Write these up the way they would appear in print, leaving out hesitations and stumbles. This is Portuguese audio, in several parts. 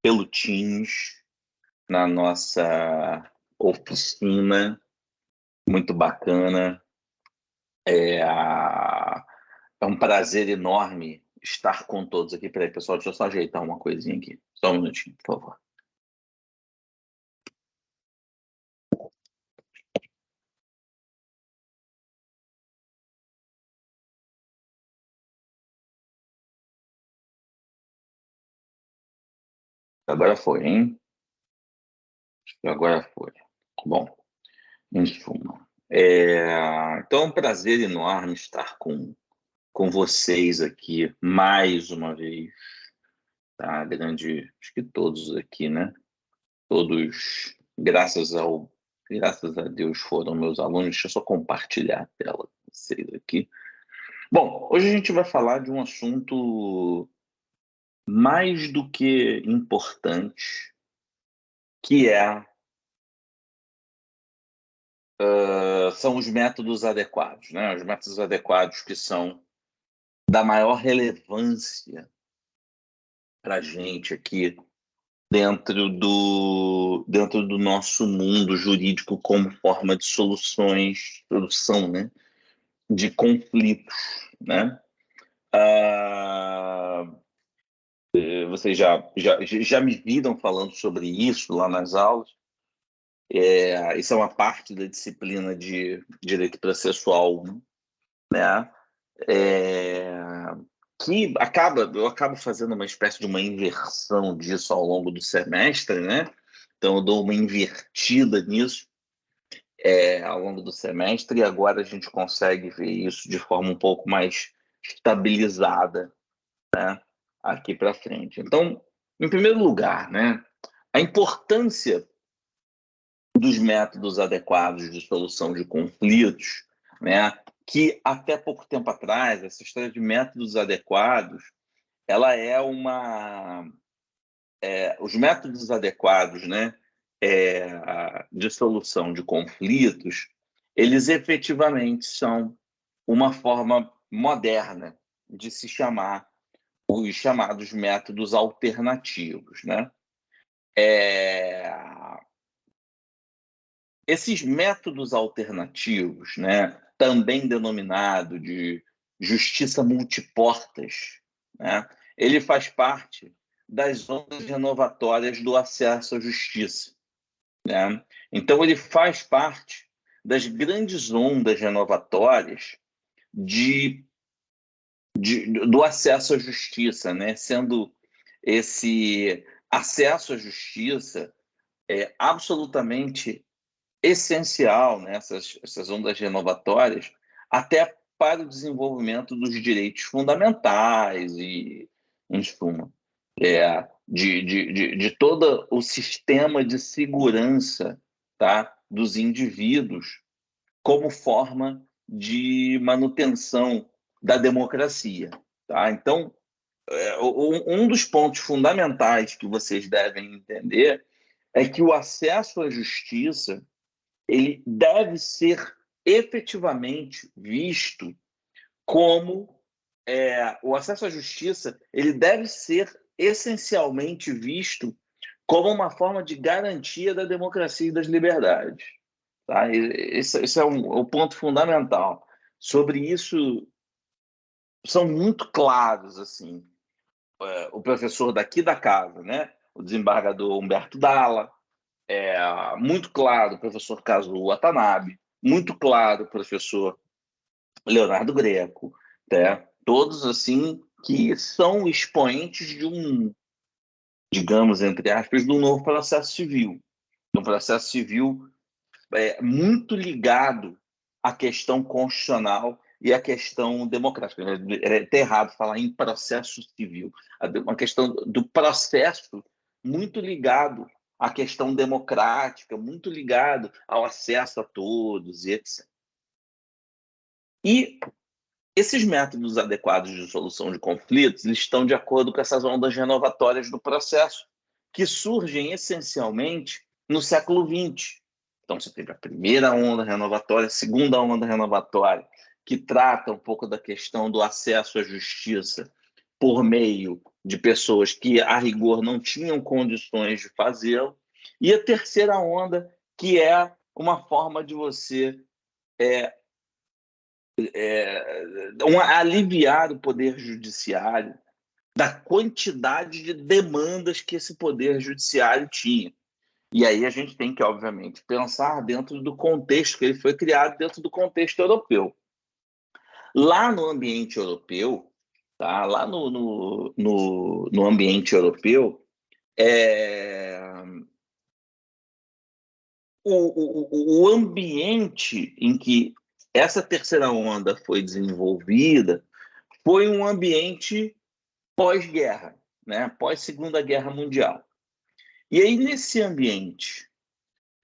pelutins na nossa oficina, muito bacana. É um prazer enorme estar com todos aqui. Peraí, pessoal, deixa eu só ajeitar uma coisinha aqui. Só um minutinho, por favor. Agora foi, hein? Agora foi. Bom, em suma. Então é um prazer enorme estar com vocês aqui mais uma vez. Tá? Acho que todos aqui, né? Todos, graças a Deus, foram meus alunos. Deixa eu só compartilhar a tela com vocês aqui. Bom, hoje a gente vai falar de um assunto mais do que importante, que são os métodos adequados, né? Os métodos adequados que são da maior relevância para a gente aqui dentro do nosso mundo jurídico como forma de solução, né, de conflitos, né? Vocês já me viram falando sobre isso lá nas aulas. Isso é uma parte da disciplina de Direito Processual, né? Que eu acabo fazendo uma espécie de uma inversão disso ao longo do semestre, né? Então eu dou uma invertida nisso ao longo do semestre e agora a gente consegue ver isso de forma um pouco mais estabilizada, né? Aqui para frente. Então, em primeiro lugar, né? A importância dos métodos adequados de solução de conflitos, né? Que até pouco tempo atrás, essa história de métodos adequados, ela os métodos adequados, né, de solução de conflitos, eles efetivamente são uma forma moderna de se chamar os chamados métodos alternativos, né? Esses métodos alternativos, né, também denominado de justiça multiportas, né, ele faz parte das ondas renovatórias do acesso à justiça, né? Então, ele faz parte das grandes ondas renovatórias do acesso à justiça, né? Sendo esse acesso à justiça absolutamente essencial, né, essas ondas renovatórias, até para o desenvolvimento dos direitos fundamentais e, em suma, de todo o sistema de segurança, tá, dos indivíduos como forma de manutenção da democracia. Tá? Então, um dos pontos fundamentais que vocês devem entender é que o acesso à justiça ele deve ser efetivamente visto como o acesso à justiça, ele deve ser essencialmente visto como uma forma de garantia da democracia e das liberdades. Tá? Esse é o ponto fundamental. Sobre isso, são muito claros, assim, o professor daqui da casa, né? O desembargador Humberto Dalla, muito claro o professor Kazuo Watanabe, muito claro o professor Leonardo Greco, né? Todos assim que são expoentes de digamos, entre aspas, do novo processo civil. Um processo civil muito ligado à questão constitucional e à questão democrática. É até errado falar em processo civil. Uma questão do processo muito ligado à questão democrática, muito ligado ao acesso a todos e etc. E esses métodos adequados de solução de conflitos estão de acordo com essas ondas renovatórias do processo, que surgem essencialmente no século XX. Então, você teve a primeira onda renovatória, a segunda onda renovatória, que trata um pouco da questão do acesso à justiça por meio de pessoas que, a rigor, não tinham condições de fazê-lo, e a terceira onda, que é uma forma de você aliviar o poder judiciário da quantidade de demandas que esse poder judiciário tinha. E aí a gente tem que, obviamente, pensar dentro do contexto que ele foi criado, dentro do contexto europeu. Lá no ambiente europeu, tá? Lá no ambiente europeu, o ambiente em que essa terceira onda foi desenvolvida foi um ambiente pós-guerra, né? Pós-Segunda Guerra Mundial. E aí, nesse ambiente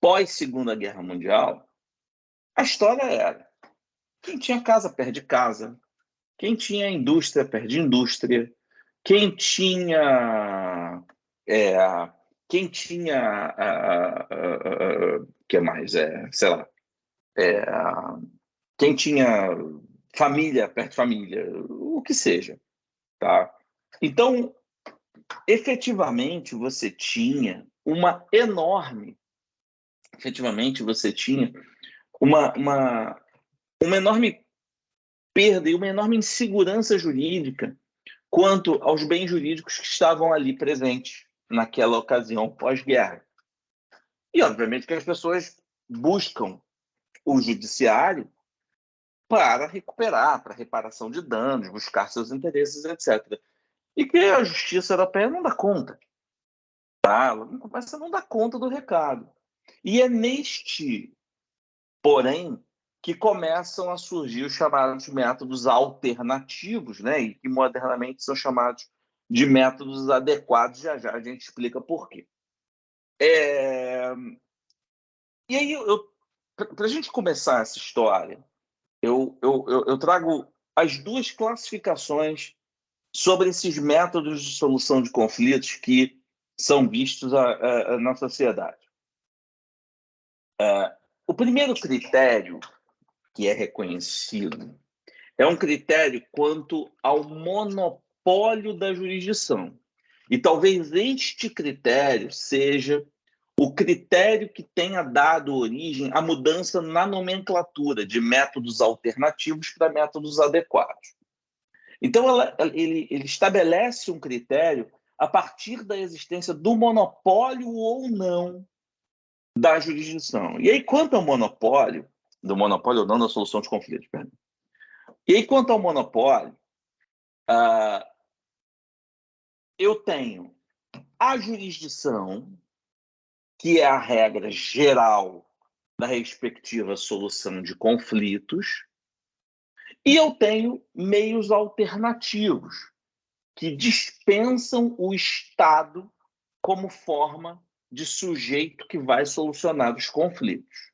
pós-Segunda Guerra Mundial, a história era: quem tinha casa perde casa, quem tinha indústria perde indústria, quem tinha é, quem tinha que mais sei lá, quem tinha família perde família, o que seja, tá? Então, efetivamente você tinha uma enorme uma enorme perda e uma enorme insegurança jurídica quanto aos bens jurídicos que estavam ali presentes naquela ocasião pós-guerra. E, obviamente, que as pessoas buscam o judiciário para recuperar, para reparação de danos, buscar seus interesses, etc. E que a justiça europeia não dá conta. Tá? Ela não dá conta do recado. E é neste, porém, que começam a surgir os chamados métodos alternativos, né? E que modernamente são chamados de métodos adequados. Já já a gente explica por quê. E aí, para a gente começar essa história, eu trago as duas classificações sobre esses métodos de solução de conflitos que são vistos na sociedade. O primeiro critério que é reconhecido é um critério quanto ao monopólio da jurisdição. E talvez este critério seja o critério que tenha dado origem à mudança na nomenclatura de métodos alternativos para métodos adequados. Então, ele estabelece um critério a partir da existência do monopólio ou não da jurisdição. E aí, quanto ao monopólio, do monopólio ou não da solução de conflitos, perdão. E aí, quanto ao monopólio, eu tenho a jurisdição, que é a regra geral da respectiva solução de conflitos, e eu tenho meios alternativos, que dispensam o Estado como forma de sujeito que vai solucionar os conflitos.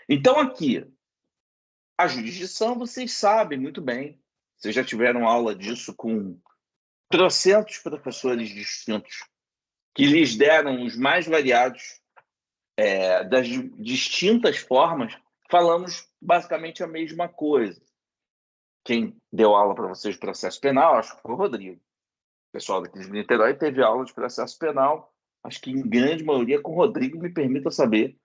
Então, aqui, a jurisdição, vocês sabem muito bem, vocês já tiveram aula disso com trocentos professores distintos, que lhes deram os mais variados, das distintas formas, falamos basicamente a mesma coisa. Quem deu aula para vocês de processo penal, acho que foi o Rodrigo. O pessoal daqui de Niterói teve aula de processo penal, acho que em grande maioria com o Rodrigo, me permitam saber.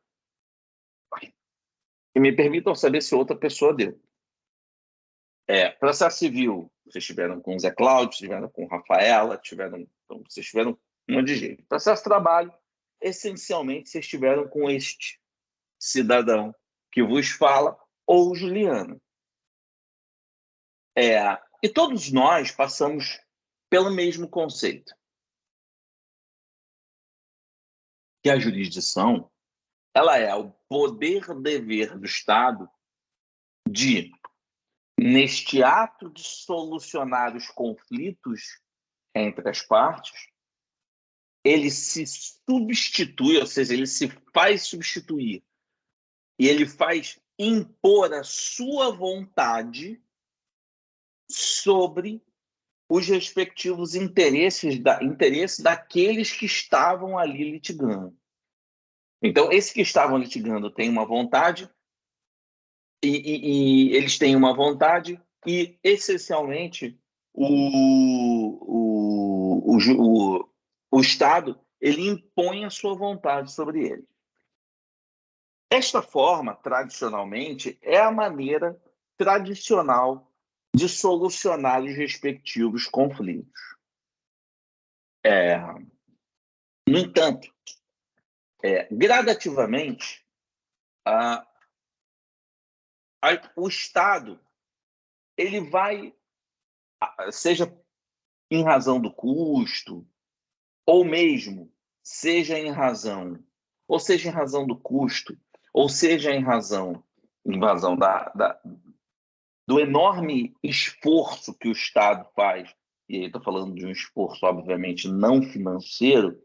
E me permitam saber se outra pessoa deu. Processo civil, vocês tiveram com o Zé Cláudio, tiveram com Rafaela, vocês tiveram um monte de jeito. Processo trabalho, essencialmente, vocês tiveram com este cidadão que vos fala, ou Juliana. E todos nós passamos pelo mesmo conceito, que a jurisdição ela é o poder-dever do Estado de, neste ato de solucionar os conflitos entre as partes, ele se substitui, ou seja, ele se faz substituir e ele faz impor a sua vontade sobre os respectivos interesses daqueles que estavam ali litigando. Então, esses que estavam litigando têm uma vontade e eles têm uma vontade e, essencialmente, o Estado ele impõe a sua vontade sobre ele. Esta forma, tradicionalmente, é a maneira tradicional de solucionar os respectivos conflitos. No entanto, gradativamente, o Estado ele vai, seja em razão do custo, ou mesmo seja em razão do custo, ou seja em razão do enorme esforço que o Estado faz, e aí estou falando de um esforço, obviamente, não financeiro,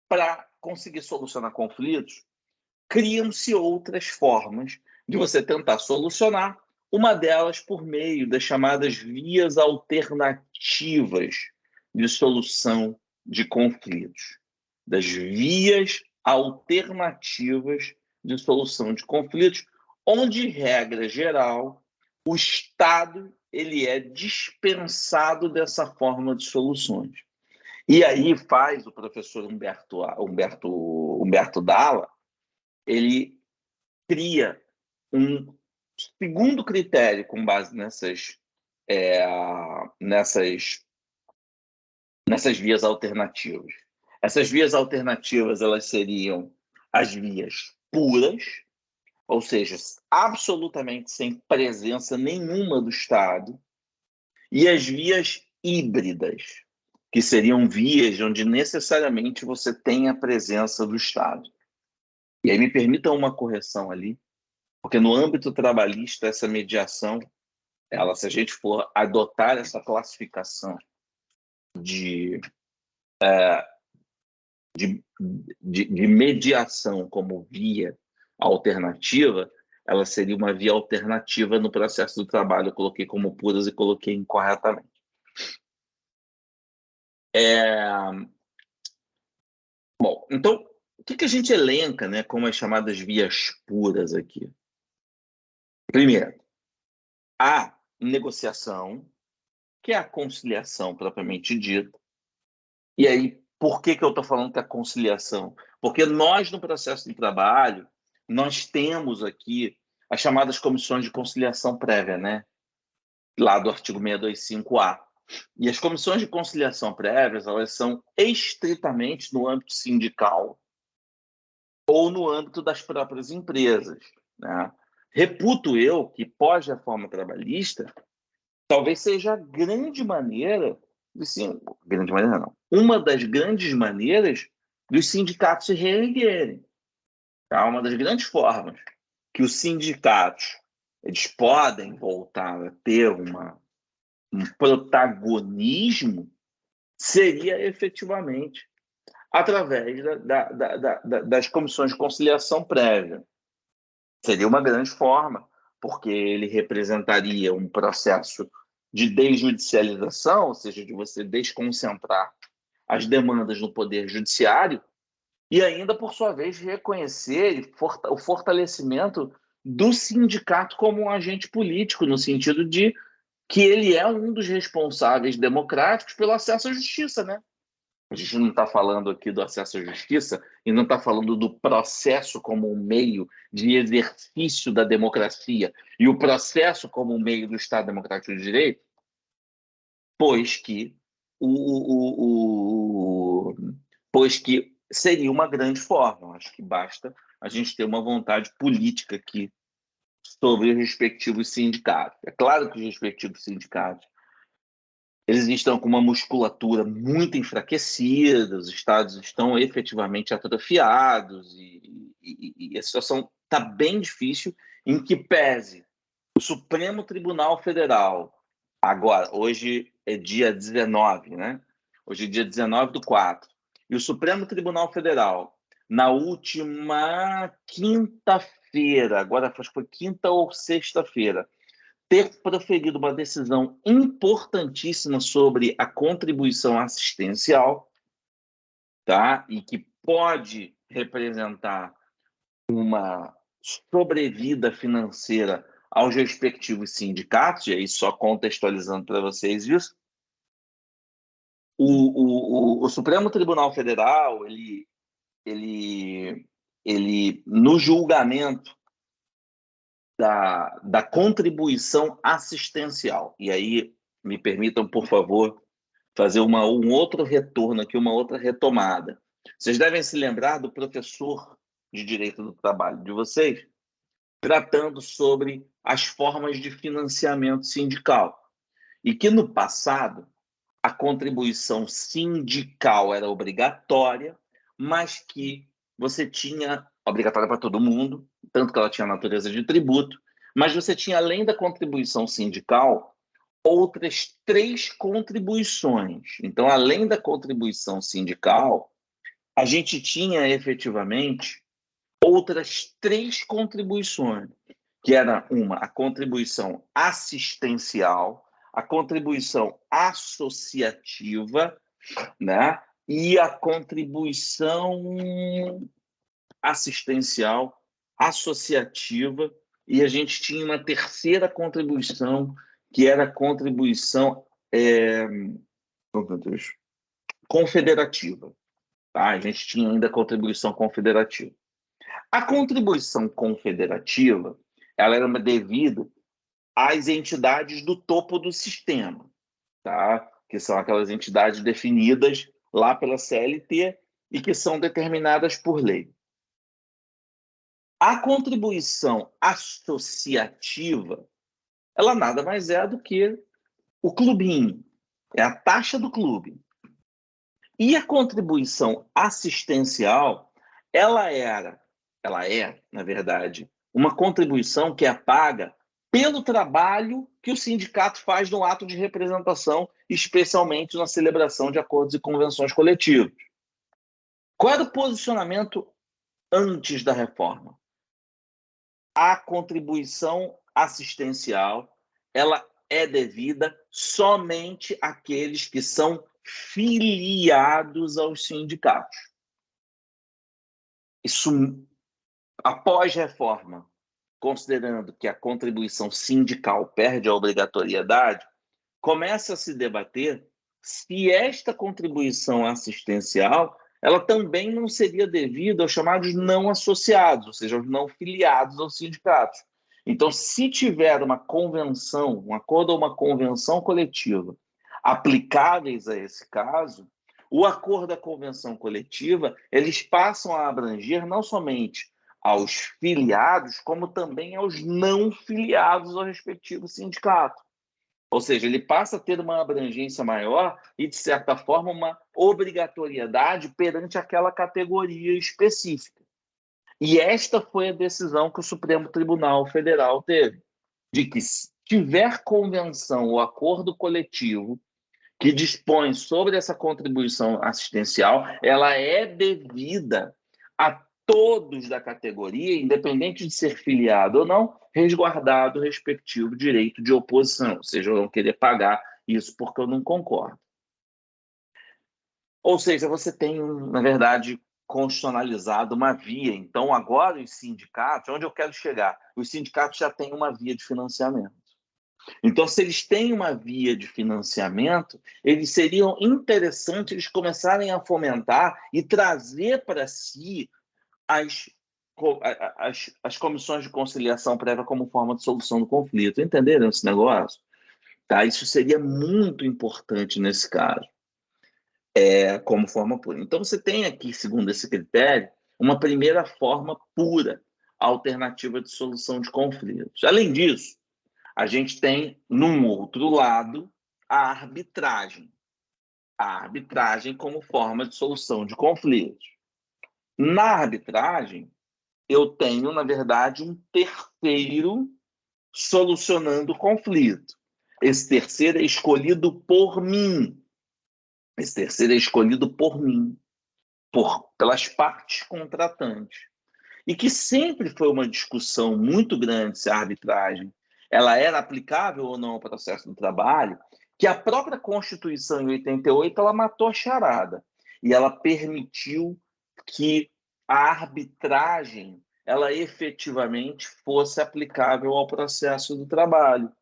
para conseguir solucionar conflitos, criam-se outras formas de você tentar solucionar, uma delas por meio das chamadas vias alternativas de solução de conflitos. Das vias alternativas de solução de conflitos, onde, regra geral, o Estado ele é dispensado dessa forma de soluções. E aí faz o professor Humberto Dalla, ele cria um segundo critério com base nessas vias alternativas. Essas vias alternativas elas seriam as vias puras, ou seja, absolutamente sem presença nenhuma do Estado, e as vias híbridas, que seriam vias onde necessariamente você tem a presença do Estado. E aí me permitam uma correção ali, porque no âmbito trabalhista, essa mediação, se a gente for adotar essa classificação de mediação como via alternativa, ela seria uma via alternativa no processo do trabalho. Eu coloquei como puras e coloquei incorretamente. Bom, então, o que a gente elenca, né, como as chamadas vias puras aqui? Primeiro, a negociação, que é a conciliação propriamente dita. E aí, por que eu estou falando que é a conciliação? Porque nós, no processo de trabalho, nós temos aqui as chamadas comissões de conciliação prévia, né? Lá do artigo 625-A. E as comissões de conciliação prévias, elas são estritamente no âmbito sindical ou no âmbito das próprias empresas, né? Reputo eu que pós-reforma trabalhista talvez seja a grande maneira, grande maneira não, uma das grandes maneiras dos sindicatos se reerguerem. Tá? Uma das grandes formas que os sindicatos eles podem voltar a ter um protagonismo seria efetivamente através das comissões de conciliação prévia. Seria uma grande forma, porque ele representaria um processo de desjudicialização, ou seja, de você desconcentrar as demandas no Poder Judiciário, e ainda, por sua vez, reconhecer o fortalecimento do sindicato como um agente político, no sentido de que ele é um dos responsáveis democráticos pelo acesso à justiça, né? A gente não está falando aqui do acesso à justiça e não está falando do processo como um meio de exercício da democracia e o processo como um meio do Estado Democrático de Direito, pois que seria uma grande forma. Acho que basta a gente ter uma vontade política aqui sobre os respectivos sindicatos. É claro que os respectivos sindicatos eles estão com uma musculatura muito enfraquecida, os estados estão efetivamente atrofiados e a situação está bem difícil, em que pese o Supremo Tribunal Federal, agora, hoje é dia 19, né? Hoje é dia 19/4, e o Supremo Tribunal Federal, na última quinta-feira, agora acho que foi quinta ou sexta-feira, ter proferido uma decisão importantíssima sobre a contribuição assistencial, tá? E que pode representar uma sobrevida financeira aos respectivos sindicatos, e aí só contextualizando para vocês isso, o Supremo Tribunal Federal, no julgamento da contribuição assistencial, e aí me permitam, por favor, fazer um outro retorno aqui, uma outra retomada. Vocês devem se lembrar do professor de Direito do Trabalho de vocês, tratando sobre as formas de financiamento sindical. E que no passado, a contribuição sindical era obrigatória, mas que você tinha, obrigatória para todo mundo, tanto que ela tinha natureza de tributo, mas você tinha, além da contribuição sindical, outras 3 contribuições. Então, além da contribuição sindical, a gente tinha efetivamente outras 3 contribuições, que era a contribuição assistencial, a contribuição associativa, né? E a contribuição assistencial, associativa, e a gente tinha uma terceira contribuição, que era a contribuição confederativa. Tá? A gente tinha ainda a contribuição confederativa. A contribuição confederativa, ela era devida às entidades do topo do sistema, tá? Que são aquelas entidades definidas lá pela CLT e que são determinadas por lei. A contribuição associativa, ela nada mais é do que o clubinho, é a taxa do clube. E a contribuição assistencial, ela é, na verdade, uma contribuição que é paga pelo trabalho que o sindicato faz no ato de representação, especialmente na celebração de acordos e convenções coletivas. Qual era o posicionamento antes da reforma? A contribuição assistencial, ela é devida somente àqueles que são filiados aos sindicatos. Isso, após reforma, considerando que a contribuição sindical perde a obrigatoriedade, começa a se debater se esta contribuição assistencial ela também não seria devida aos chamados não associados, ou seja, aos não filiados aos sindicatos. Então, se tiver uma convenção, um acordo ou uma convenção coletiva aplicáveis a esse caso, o acordo da convenção coletiva, eles passam a abranger não somente aos filiados, como também aos não filiados ao respectivo sindicato. Ou seja, ele passa a ter uma abrangência maior e, de certa forma, uma obrigatoriedade perante aquela categoria específica. E esta foi a decisão que o Supremo Tribunal Federal teve, de que se tiver convenção ou acordo coletivo que dispõe sobre essa contribuição assistencial, ela é devida a todos da categoria, independente de ser filiado ou não, resguardado o respectivo direito de oposição, ou seja, eu não querer pagar isso porque eu não concordo. Ou seja, você tem, na verdade, constitucionalizado uma via. Então, agora os sindicatos, onde eu quero chegar? Os sindicatos já têm uma via de financiamento. Então, se eles têm uma via de financiamento, eles seriam interessantes eles começarem a fomentar e trazer para si as comissões de conciliação prévia como forma de solução do conflito. Entenderam esse negócio? Tá? Isso seria muito importante nesse caso, como forma pura. Então, você tem aqui, segundo esse critério, uma primeira forma pura, alternativa de solução de conflitos. Além disso, a gente tem, num outro lado, a arbitragem. A arbitragem como forma de solução de conflitos. Na arbitragem, eu tenho, na verdade, um terceiro solucionando o conflito. Esse terceiro é escolhido por mim. Esse terceiro é escolhido por mim, pelas partes contratantes. E que sempre foi uma discussão muito grande se a arbitragem ela era aplicável ou não ao processo do trabalho, que a própria Constituição, em 88, ela matou a charada. E ela permitiu que a arbitragem ela efetivamente fosse aplicável ao processo do trabalho,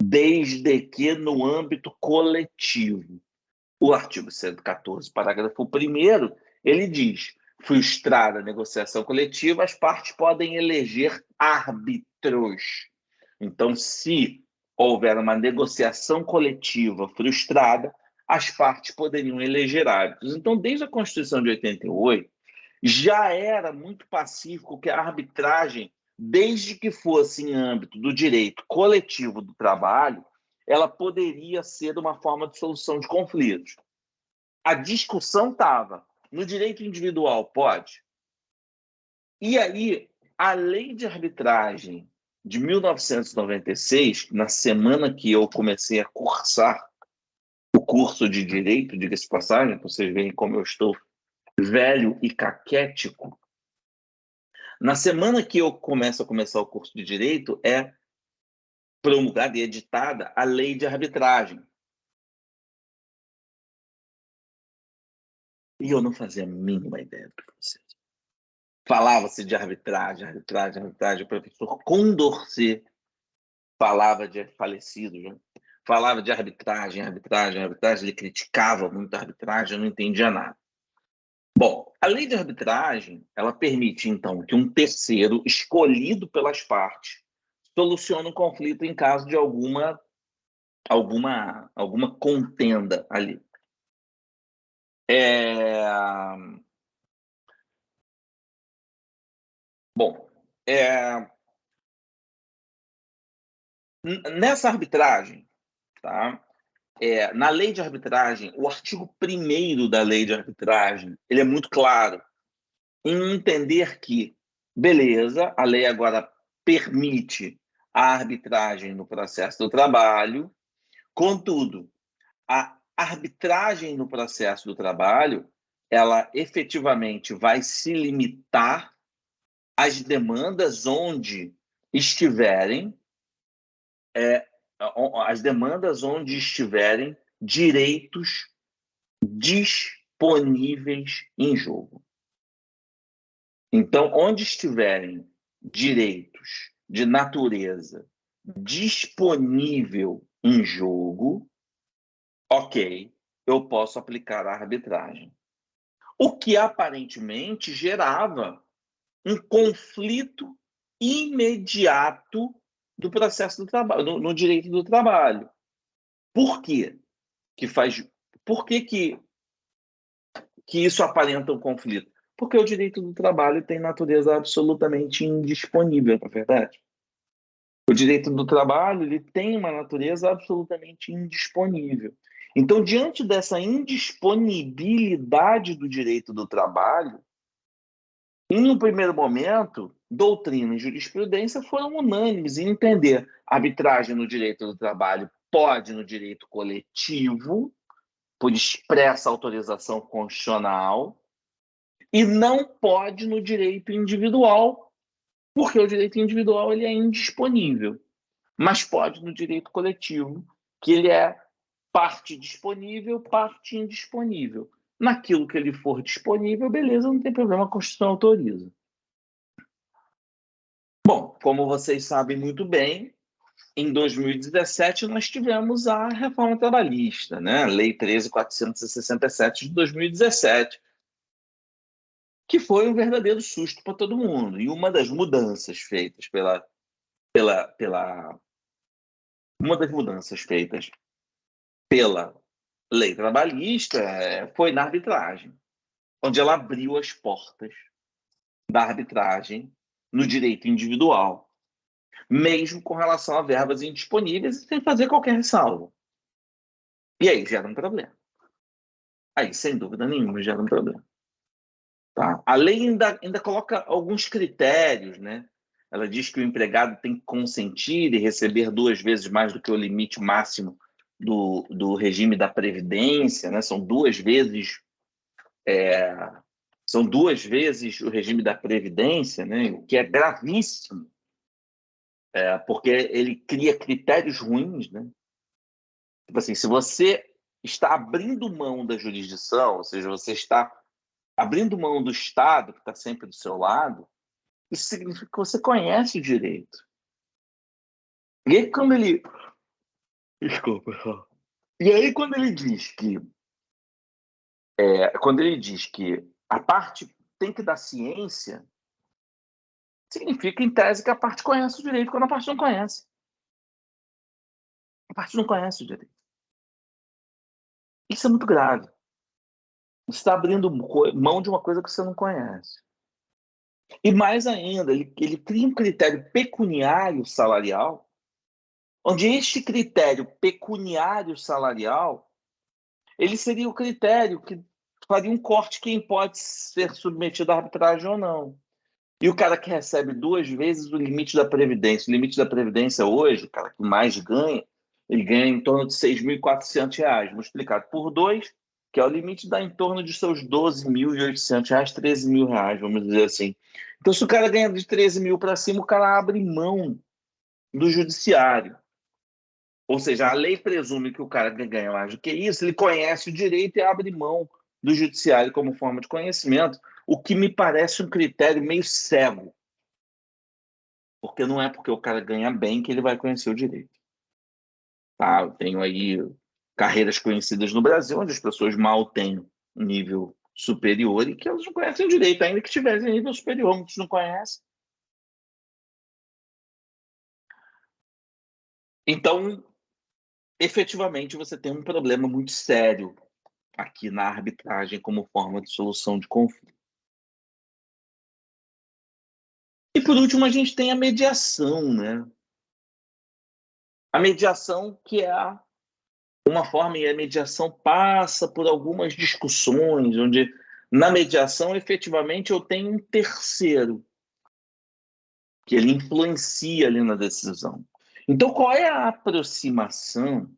desde que no âmbito coletivo. O artigo 114, parágrafo 1º, ele diz: frustrada a negociação coletiva, as partes podem eleger árbitros. Então, se houver uma negociação coletiva frustrada, as partes poderiam eleger árbitros. Então, desde a Constituição de 88, já era muito pacífico que a arbitragem, desde que fosse em âmbito do direito coletivo do trabalho, ela poderia ser uma forma de solução de conflitos. A discussão estava no direito individual, pode? E aí, a lei de arbitragem de 1996, na semana que eu comecei a cursar o curso de direito, diga-se de passagem, para vocês verem como eu estou velho e caquético, na semana que eu começar o curso de direito, é promulgada e editada a lei de arbitragem. E eu não fazia a mínima ideia do que fosse. Falava-se de arbitragem. O professor Condorcet falava de falecido, né? Falava de arbitragem. Ele criticava muito a arbitragem, eu não entendia nada. Bom, a lei de arbitragem, ela permite, então, que um terceiro, escolhido pelas partes, solucione um conflito em caso de alguma contenda ali. Bom, nessa arbitragem, tá? Na lei de arbitragem, o artigo 1º da lei de arbitragem, ele é muito claro em entender que, beleza, a lei agora permite a arbitragem no processo do trabalho, contudo, a arbitragem no processo do trabalho, ela efetivamente vai se limitar às demandas onde estiverem direitos disponíveis em jogo. Então, onde estiverem direitos de natureza disponível em jogo, ok, eu posso aplicar a arbitragem. O que aparentemente gerava um conflito imediato do processo do trabalho, no direito do trabalho. Por quê? Por que isso aparenta um conflito? Porque o direito do trabalho tem natureza absolutamente indisponível, não é verdade? O direito do trabalho ele tem uma natureza absolutamente indisponível. Então, diante dessa indisponibilidade do direito do trabalho, em um primeiro momento, doutrina e jurisprudência foram unânimes em entender arbitragem no direito do trabalho pode no direito coletivo, por expressa autorização constitucional, e não pode no direito individual, porque o direito individual ele é indisponível, mas pode no direito coletivo, que ele é parte disponível, parte indisponível. Naquilo que ele for disponível, beleza, não tem problema, a Constituição autoriza. Bom, como vocês sabem muito bem, em 2017 nós tivemos a reforma trabalhista, né? Lei 13.467 de 2017, que foi um verdadeiro susto para todo mundo. E uma das mudanças feitas pela lei trabalhista foi na arbitragem, onde ela abriu as portas da arbitragem no direito individual, mesmo com relação a verbas indisponíveis, sem fazer qualquer ressalva. E aí gera um problema. Aí, sem dúvida nenhuma, gera um problema. Tá? A lei ainda coloca alguns critérios, né? Ela diz que o empregado tem que consentir e receber 2 vezes mais do que o limite máximo do regime da Previdência, né? São 2 vezes o regime da Previdência, né? O que é gravíssimo, porque ele cria critérios ruins, né? Tipo assim, se você está abrindo mão da jurisdição, ou seja, você está abrindo mão do Estado, que está sempre do seu lado, isso significa que você conhece o direito. E aí, quando ele... Desculpa. E aí, quando ele diz que quando ele diz que a parte tem que dar ciência, significa, em tese, que a parte conhece o direito, quando a parte não conhece. A parte não conhece o direito. Isso é muito grave. Você está abrindo mão de uma coisa que você não conhece. E mais ainda, ele cria um critério pecuniário salarial, onde este critério pecuniário salarial, ele seria o critério que faria um corte quem pode ser submetido à arbitragem ou não. E o cara que recebe 2 vezes o limite da Previdência. O limite da Previdência hoje, o cara que mais ganha, ele ganha em torno de R$ 6.400, multiplicado por 2, que é o limite, dá em torno de seus R$ 12.800, R$ 13.000, vamos dizer assim. Então, se o cara ganha de 13 mil para cima, o cara abre mão do judiciário. Ou seja, a lei presume que o cara que ganha mais do que isso, ele conhece o direito e abre mão do judiciário como forma de conhecimento, o que me parece um critério meio cego. Porque não é porque o cara ganha bem que ele vai conhecer o direito. Tá? Eu tenho aí carreiras conhecidas no Brasil, onde as pessoas mal têm um nível superior e que elas não conhecem o direito, ainda que tivessem nível superior, muitos não conhecem. Então, efetivamente, você tem um problema muito sério aqui na arbitragem como forma de solução de conflito. E, por último, a gente tem a mediação, né? A mediação que é uma forma, e a mediação passa por algumas discussões, onde na mediação, efetivamente, eu tenho um terceiro, que ele influencia ali na decisão. Então, qual é a aproximação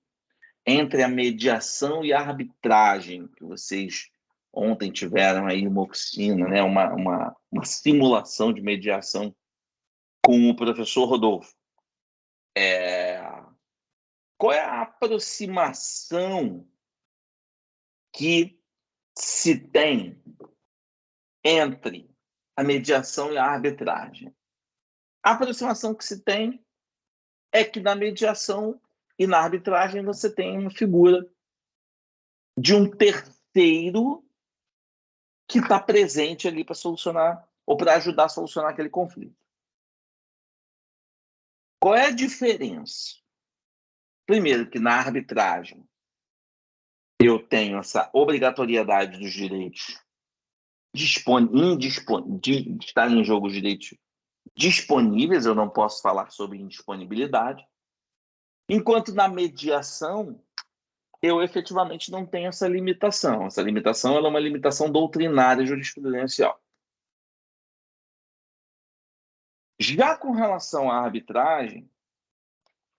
entre a mediação e a arbitragem, que vocês ontem tiveram aí uma oficina, né? uma simulação de mediação com o professor Rodolfo? Qual é a aproximação que se tem entre a mediação e a arbitragem? A aproximação que se tem é que na mediação e na arbitragem você tem uma figura de um terceiro que está presente ali para solucionar ou para ajudar a solucionar aquele conflito. Qual é a diferença? Primeiro, que na arbitragem eu tenho essa obrigatoriedade dos direitos de estar em jogo os direitos disponíveis, eu não posso falar sobre indisponibilidade, enquanto na mediação eu efetivamente não tenho essa limitação. Essa limitação ela é uma limitação doutrinária jurisprudencial. Já com relação à arbitragem,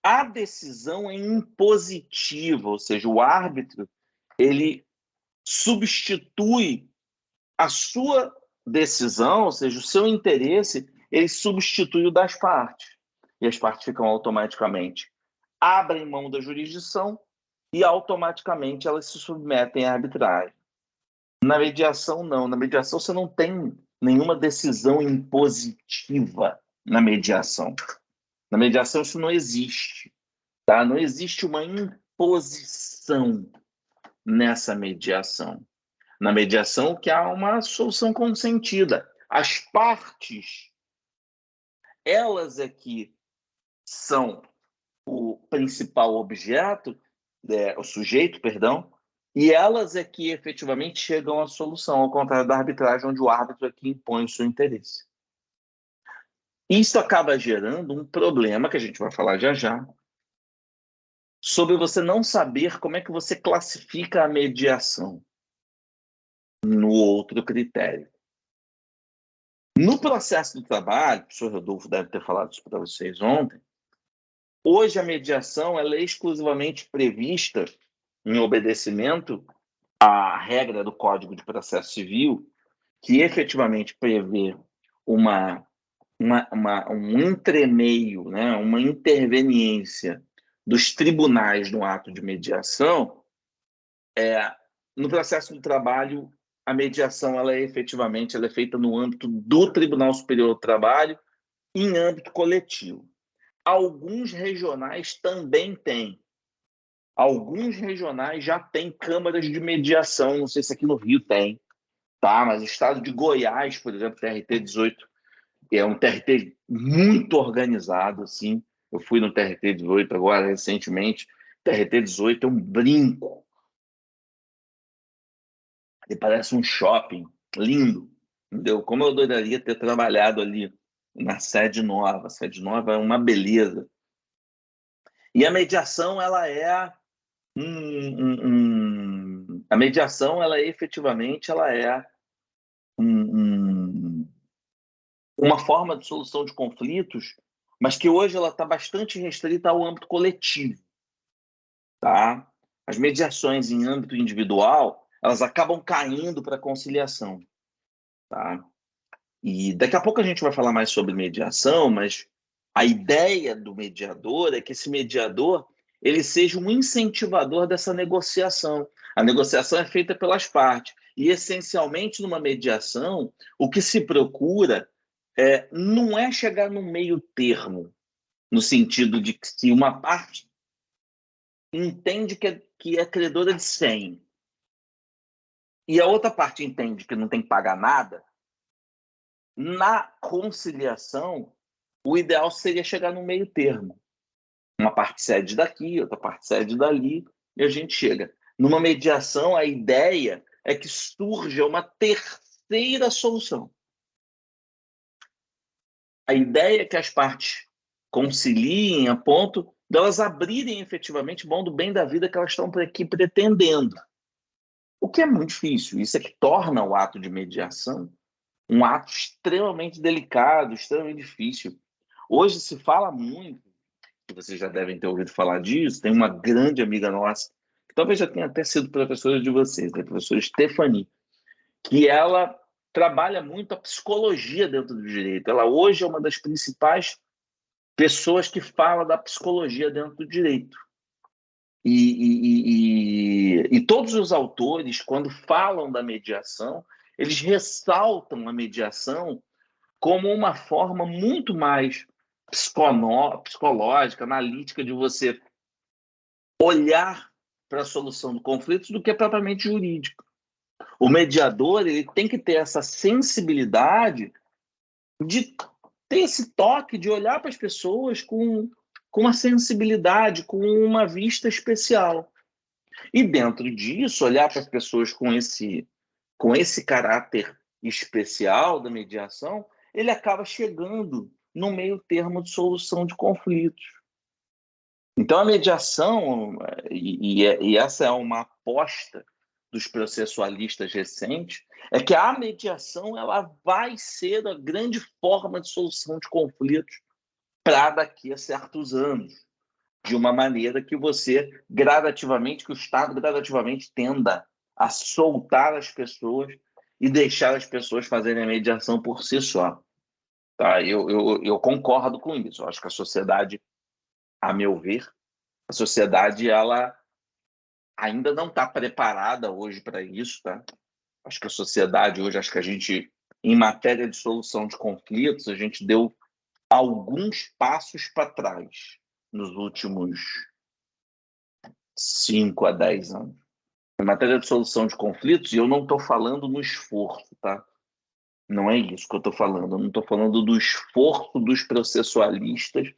a decisão é impositiva, ou seja, o árbitro ele substitui a sua decisão, ou seja, o seu interesse, ele substitui o das partes. E as partes ficam automaticamente abrem mão da jurisdição e automaticamente elas se submetem à arbitragem. Na mediação, não. Na mediação, você não tem nenhuma decisão impositiva na mediação. Na mediação, isso não existe. Tá? Não existe uma imposição nessa mediação. Na mediação, que há uma solução consentida. As partes, elas é que são o principal objeto, o sujeito, perdão, e elas é que efetivamente chegam à solução, ao contrário da arbitragem, onde o árbitro é que impõe o seu interesse. Isso acaba gerando um problema, que a gente vai falar já já, sobre você não saber como é que você classifica a mediação no outro critério. No processo do trabalho, o professor Rodolfo deve ter falado isso para vocês ontem, hoje a mediação ela é exclusivamente prevista em obedecimento à regra do Código de Processo Civil, que efetivamente prevê um entremeio, né, uma interveniência dos tribunais no ato de mediação. No processo do trabalho, a mediação ela é feita no âmbito do Tribunal Superior do Trabalho, em âmbito coletivo. Alguns regionais também têm, Alguns regionais já têm câmaras de mediação, não sei se aqui no Rio tem, tá? Mas o estado de Goiás, por exemplo, TRT-18, é um TRT muito organizado, assim. Eu fui no TRT-18 agora, recentemente. TRT-18 é um brinco. Ele parece um shopping, lindo, entendeu? Como eu adoraria ter trabalhado ali na sede nova. A sede nova é uma beleza. E a mediação, ela é a mediação, ela efetivamente, ela é uma forma de solução de conflitos, mas que hoje ela está bastante restrita ao âmbito coletivo, tá? As mediações em âmbito individual, elas acabam caindo para a conciliação, tá? E daqui a pouco a gente vai falar mais sobre mediação, mas a ideia do mediador é que esse mediador ele seja um incentivador dessa negociação. A negociação é feita pelas partes. E, essencialmente, numa mediação, o que se procura não é chegar no meio termo, no sentido de que se uma parte entende que é credora de 100 e a outra parte entende que não tem que pagar nada, na conciliação, o ideal seria chegar no meio termo. Uma parte cede daqui, outra parte cede dali, e a gente chega. Numa mediação, a ideia é que surja uma terceira solução. A ideia é que as partes conciliem a ponto delas abrirem efetivamente mão do bem da vida que elas estão aqui pretendendo. O que é muito difícil. Isso é que torna o ato de mediação um ato extremamente delicado, extremamente difícil. Hoje se fala muito, que vocês já devem ter ouvido falar disso, tem uma grande amiga nossa, que talvez já tenha até sido professora de vocês, a professora Stephanie, que ela trabalha muito a psicologia dentro do direito. Ela hoje é uma das principais pessoas que fala da psicologia dentro do direito. E todos os autores, quando falam da mediação, eles ressaltam a mediação como uma forma muito mais psicológica, analítica de você olhar para a solução do conflito do que propriamente jurídico. O mediador ele tem que ter essa sensibilidade de ter esse toque de olhar para as pessoas com uma sensibilidade, com uma vista especial. E dentro disso, olhar para as pessoas com esse caráter especial da mediação, ele acaba chegando no meio termo de solução de conflitos. Então, a mediação, e essa é uma aposta dos processualistas recentes, é que a mediação ela vai ser a grande forma de solução de conflitos para daqui a certos anos, de uma maneira que você gradativamente, que o Estado gradativamente tenda a soltar as pessoas e deixar as pessoas fazerem a mediação por si só. Tá? Eu concordo com isso. Eu acho que a sociedade, a meu ver, a sociedade ela ainda não está preparada hoje para isso. Tá? Acho que a sociedade hoje, acho que a gente, em matéria de solução de conflitos, a gente deu alguns passos para trás nos últimos 5 a 10 anos. Em matéria de solução de conflitos, e eu não estou falando no esforço, tá? Não é isso que eu estou falando. Eu não estou falando do esforço dos processualistas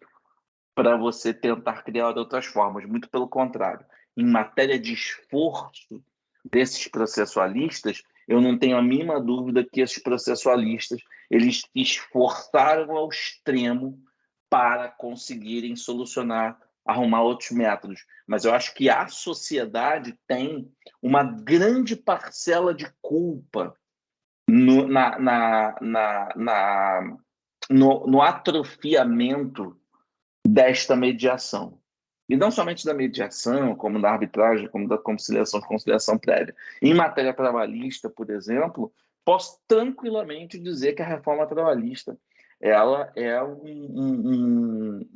para você tentar criar outras formas. Muito pelo contrário. Em matéria de esforço desses processualistas, eu não tenho a mínima dúvida que esses processualistas eles se esforçaram ao extremo para conseguirem solucionar, arrumar outros métodos. Mas eu acho que a sociedade tem uma grande parcela de culpa no atrofiamento desta mediação. E não somente da mediação, como da arbitragem, como da conciliação prévia. Em matéria trabalhista, por exemplo, posso tranquilamente dizer que a reforma trabalhista ela é um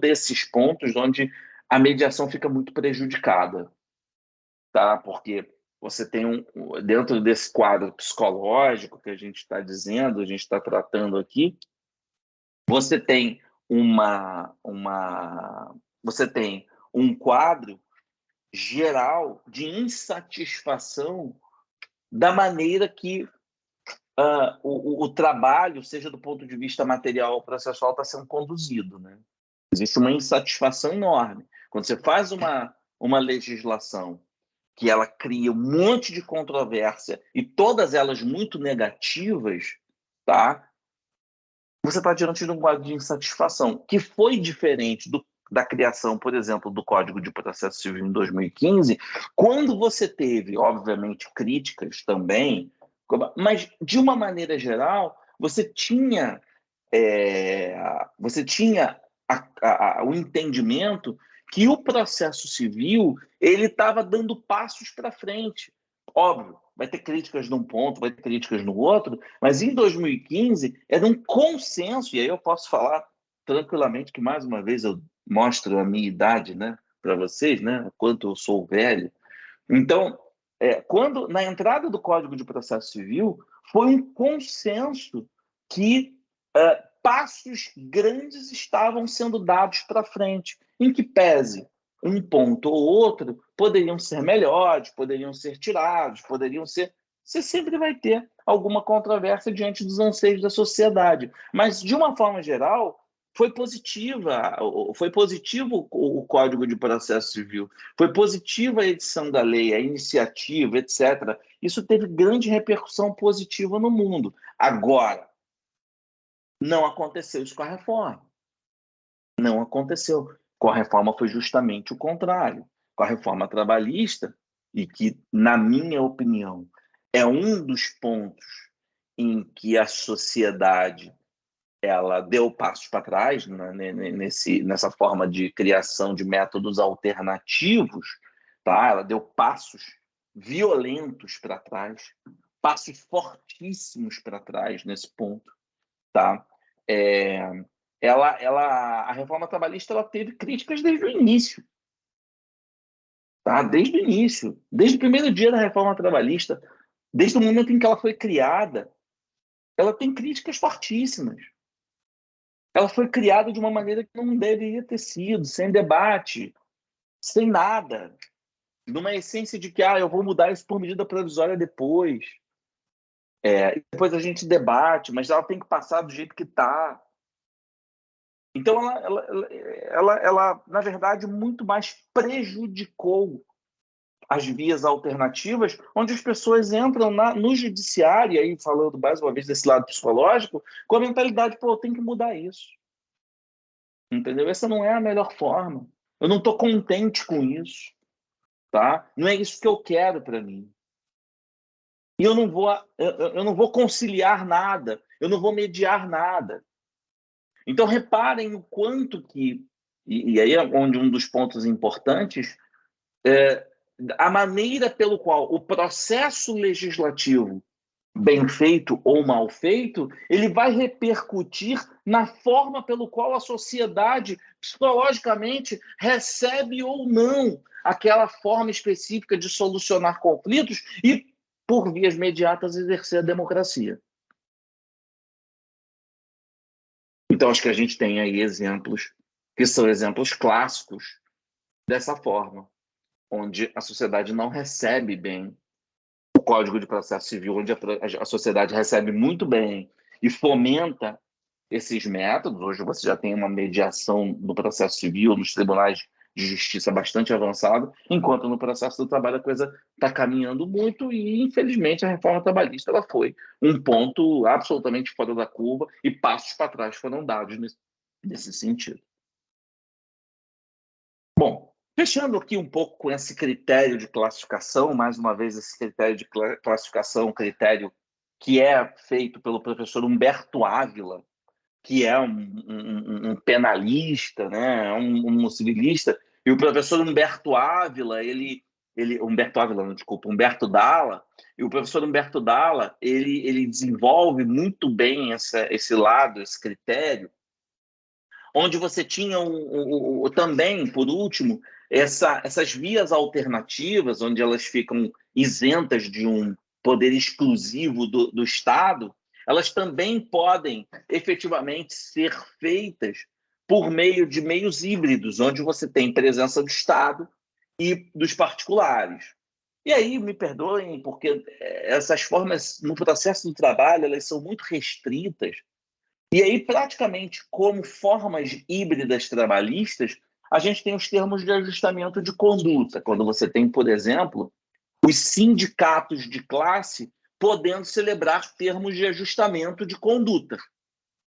desses pontos onde a mediação fica muito prejudicada, tá? Porque você tem dentro desse quadro psicológico que a gente está dizendo, a gente está tratando aqui, você tem você tem um quadro geral de insatisfação da maneira que o trabalho, seja do ponto de vista material ou processual, está sendo conduzido, né? Existe uma insatisfação enorme. Quando você faz uma legislação que ela cria um monte de controvérsia e todas elas muito negativas, tá? Você está diante de um quadro de insatisfação, que foi diferente da criação, por exemplo, do Código de Processo Civil em 2015, quando você teve, obviamente, críticas também, mas, de uma maneira geral, você tinha o entendimento que o processo civil ele estava dando passos para frente. Óbvio, vai ter críticas num ponto, vai ter críticas no outro, mas em 2015 era um consenso, e aí eu posso falar tranquilamente que, mais uma vez, eu mostro a minha idade, né, para vocês, né, quanto eu sou velho. Então, quando na entrada do Código de Processo Civil, foi um consenso que passos grandes estavam sendo dados para frente, em que pese um ponto ou outro poderiam ser melhores, poderiam ser tirados, poderiam ser. Você sempre vai ter alguma controvérsia diante dos anseios da sociedade. Mas, de uma forma geral, foi positivo o Código de Processo Civil, foi positiva a edição da lei, a iniciativa, etc. Isso teve grande repercussão positiva no mundo. Agora, não aconteceu isso com a reforma. Não aconteceu. Com a reforma foi justamente o contrário. Com a reforma trabalhista, e que, na minha opinião, é um dos pontos em que a sociedade ela deu passos para trás, né, nessa forma de criação de métodos alternativos, tá? Ela deu passos violentos para trás, passos fortíssimos para trás nesse ponto, tá? A reforma trabalhista ela teve críticas desde o início, tá? Desde o início, desde o primeiro dia da reforma trabalhista, desde o momento em que ela foi criada, ela tem críticas fortíssimas. Ela foi criada de uma maneira que não deveria ter sido, sem debate, sem nada, numa essência de que eu vou mudar isso por medida provisória depois. Depois a gente debate, mas ela tem que passar do jeito que está. Então, ela, na verdade, muito mais prejudicou as vias alternativas, onde as pessoas entram no judiciário, e aí falando mais uma vez desse lado psicológico, com a mentalidade, pô, eu tenho que mudar isso. Entendeu? Essa não é a melhor forma. Eu não estou contente com isso, tá? Não é isso que eu quero para mim. E eu não vou conciliar nada, eu não vou mediar nada. Então, reparem o quanto que, e aí é onde um dos pontos importantes, a maneira pelo qual o processo legislativo, bem feito ou mal feito, ele vai repercutir na forma pelo qual a sociedade, psicologicamente, recebe ou não aquela forma específica de solucionar conflitos e, por vias mediatas, exercer a democracia. Então, acho que a gente tem aí exemplos que são exemplos clássicos dessa forma, onde a sociedade não recebe bem o Código de Processo Civil, onde a sociedade recebe muito bem e fomenta esses métodos. Hoje você já tem uma mediação no processo civil, nos tribunais de justiça bastante avançado, enquanto no processo do trabalho a coisa está caminhando muito e, infelizmente, a reforma trabalhista ela foi um ponto absolutamente fora da curva e passos para trás foram dados nesse sentido. Bom, fechando aqui um pouco com esse critério de classificação, mais uma vez esse critério de classificação, critério que é feito pelo professor Humberto Ávila, que é um penalista, né, um civilista, e o professor Humberto Ávila, Humberto Dalla, e o professor Humberto Dalla, ele desenvolve muito bem esse lado, esse critério, onde você tinha também, por último, essas vias alternativas, onde elas ficam isentas de um poder exclusivo do Estado, elas também podem efetivamente ser feitas por meio de meios híbridos, onde você tem presença do Estado e dos particulares. E aí, me perdoem, porque essas formas no processo do trabalho, elas são muito restritas. E aí, praticamente, como formas híbridas trabalhistas, a gente tem os termos de ajustamento de conduta. Quando você tem, por exemplo, os sindicatos de classe podendo celebrar termos de ajustamento de conduta,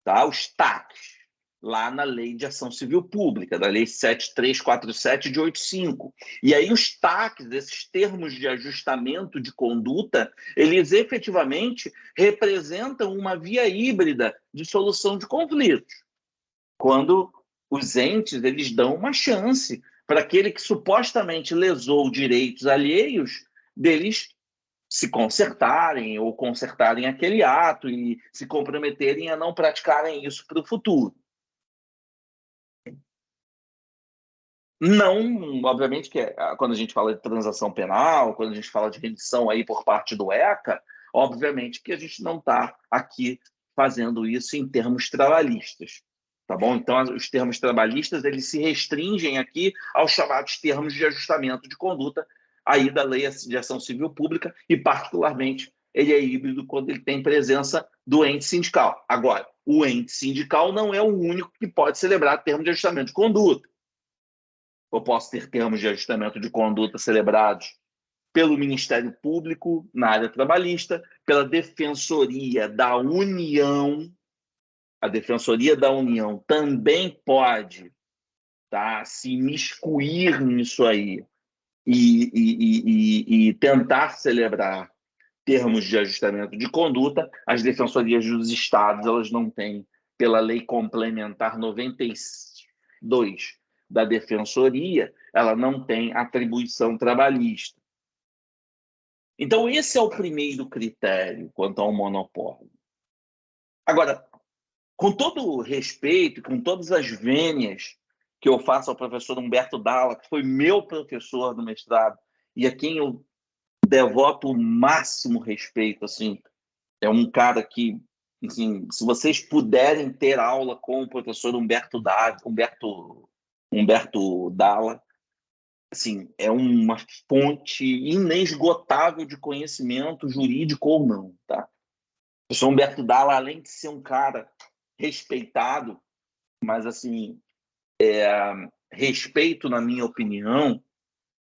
tá? Os TACs, lá na Lei de Ação Civil Pública, da Lei 7347 de 85. E aí os TACs, esses termos de ajustamento de conduta, eles efetivamente representam uma via híbrida de solução de conflitos. Quando os entes eles dão uma chance para aquele que supostamente lesou direitos alheios deles se consertarem ou consertarem aquele ato e se comprometerem a não praticarem isso para o futuro. Não, obviamente que quando a gente fala de transação penal, quando a gente fala de rendição aí por parte do ECA, obviamente que a gente não está aqui fazendo isso em termos trabalhistas, tá bom? Então, os termos trabalhistas, eles se restringem aqui aos chamados termos de ajustamento de conduta aí da Lei de Ação Civil Pública e, particularmente, ele é híbrido quando ele tem presença do ente sindical. Agora, o ente sindical não é o único que pode celebrar termos de ajustamento de conduta. Eu posso ter termos de ajustamento de conduta celebrados pelo Ministério Público na área trabalhista, pela Defensoria da União. A Defensoria da União também pode, tá, se imiscuir nisso aí e tentar celebrar termos de ajustamento de conduta. As defensorias dos estados, elas não têm, pela Lei Complementar 92 da Defensoria, ela não tem atribuição trabalhista. Então, esse é o primeiro critério quanto ao monopólio. Agora, com todo o respeito, com todas as vênias que eu faço ao professor Humberto Dalla, que foi meu professor no mestrado, e a quem eu devoto o máximo respeito, assim, é um cara que, assim, se vocês puderem ter aula com o professor Humberto Dalla, assim, é uma fonte inesgotável de conhecimento jurídico ou não, tá? O professor Humberto Dalla, além de ser um cara respeitado, mas assim, respeito, na minha opinião,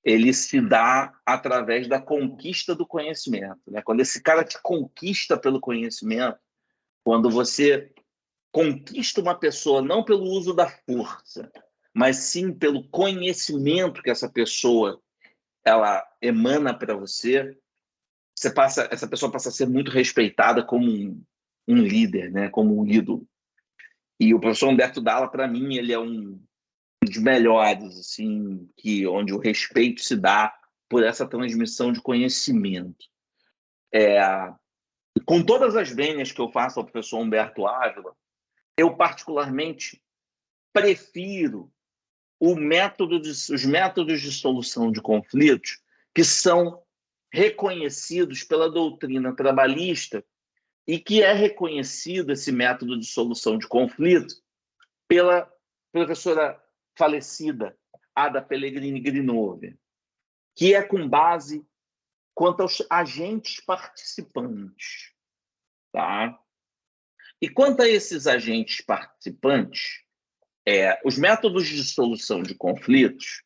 ele se dá através da conquista do conhecimento, né? Quando esse cara te conquista pelo conhecimento, quando você conquista uma pessoa não pelo uso da força, mas sim pelo conhecimento que essa pessoa ela emana para você, essa pessoa passa a ser muito respeitada como um líder, né? Como um ídolo. E o professor Humberto Dalla, para mim, ele é um dos melhores, assim, onde o respeito se dá por essa transmissão de conhecimento. Com todas as vênias que eu faço ao professor Humberto Ávila, eu particularmente prefiro os métodos de solução de conflitos que são reconhecidos pela doutrina trabalhista e que é reconhecido esse método de solução de conflito pela professora falecida Ada Pellegrini Grinove, que é com base quanto aos agentes participantes, tá? E quanto a esses agentes participantes, os métodos de solução de conflitos,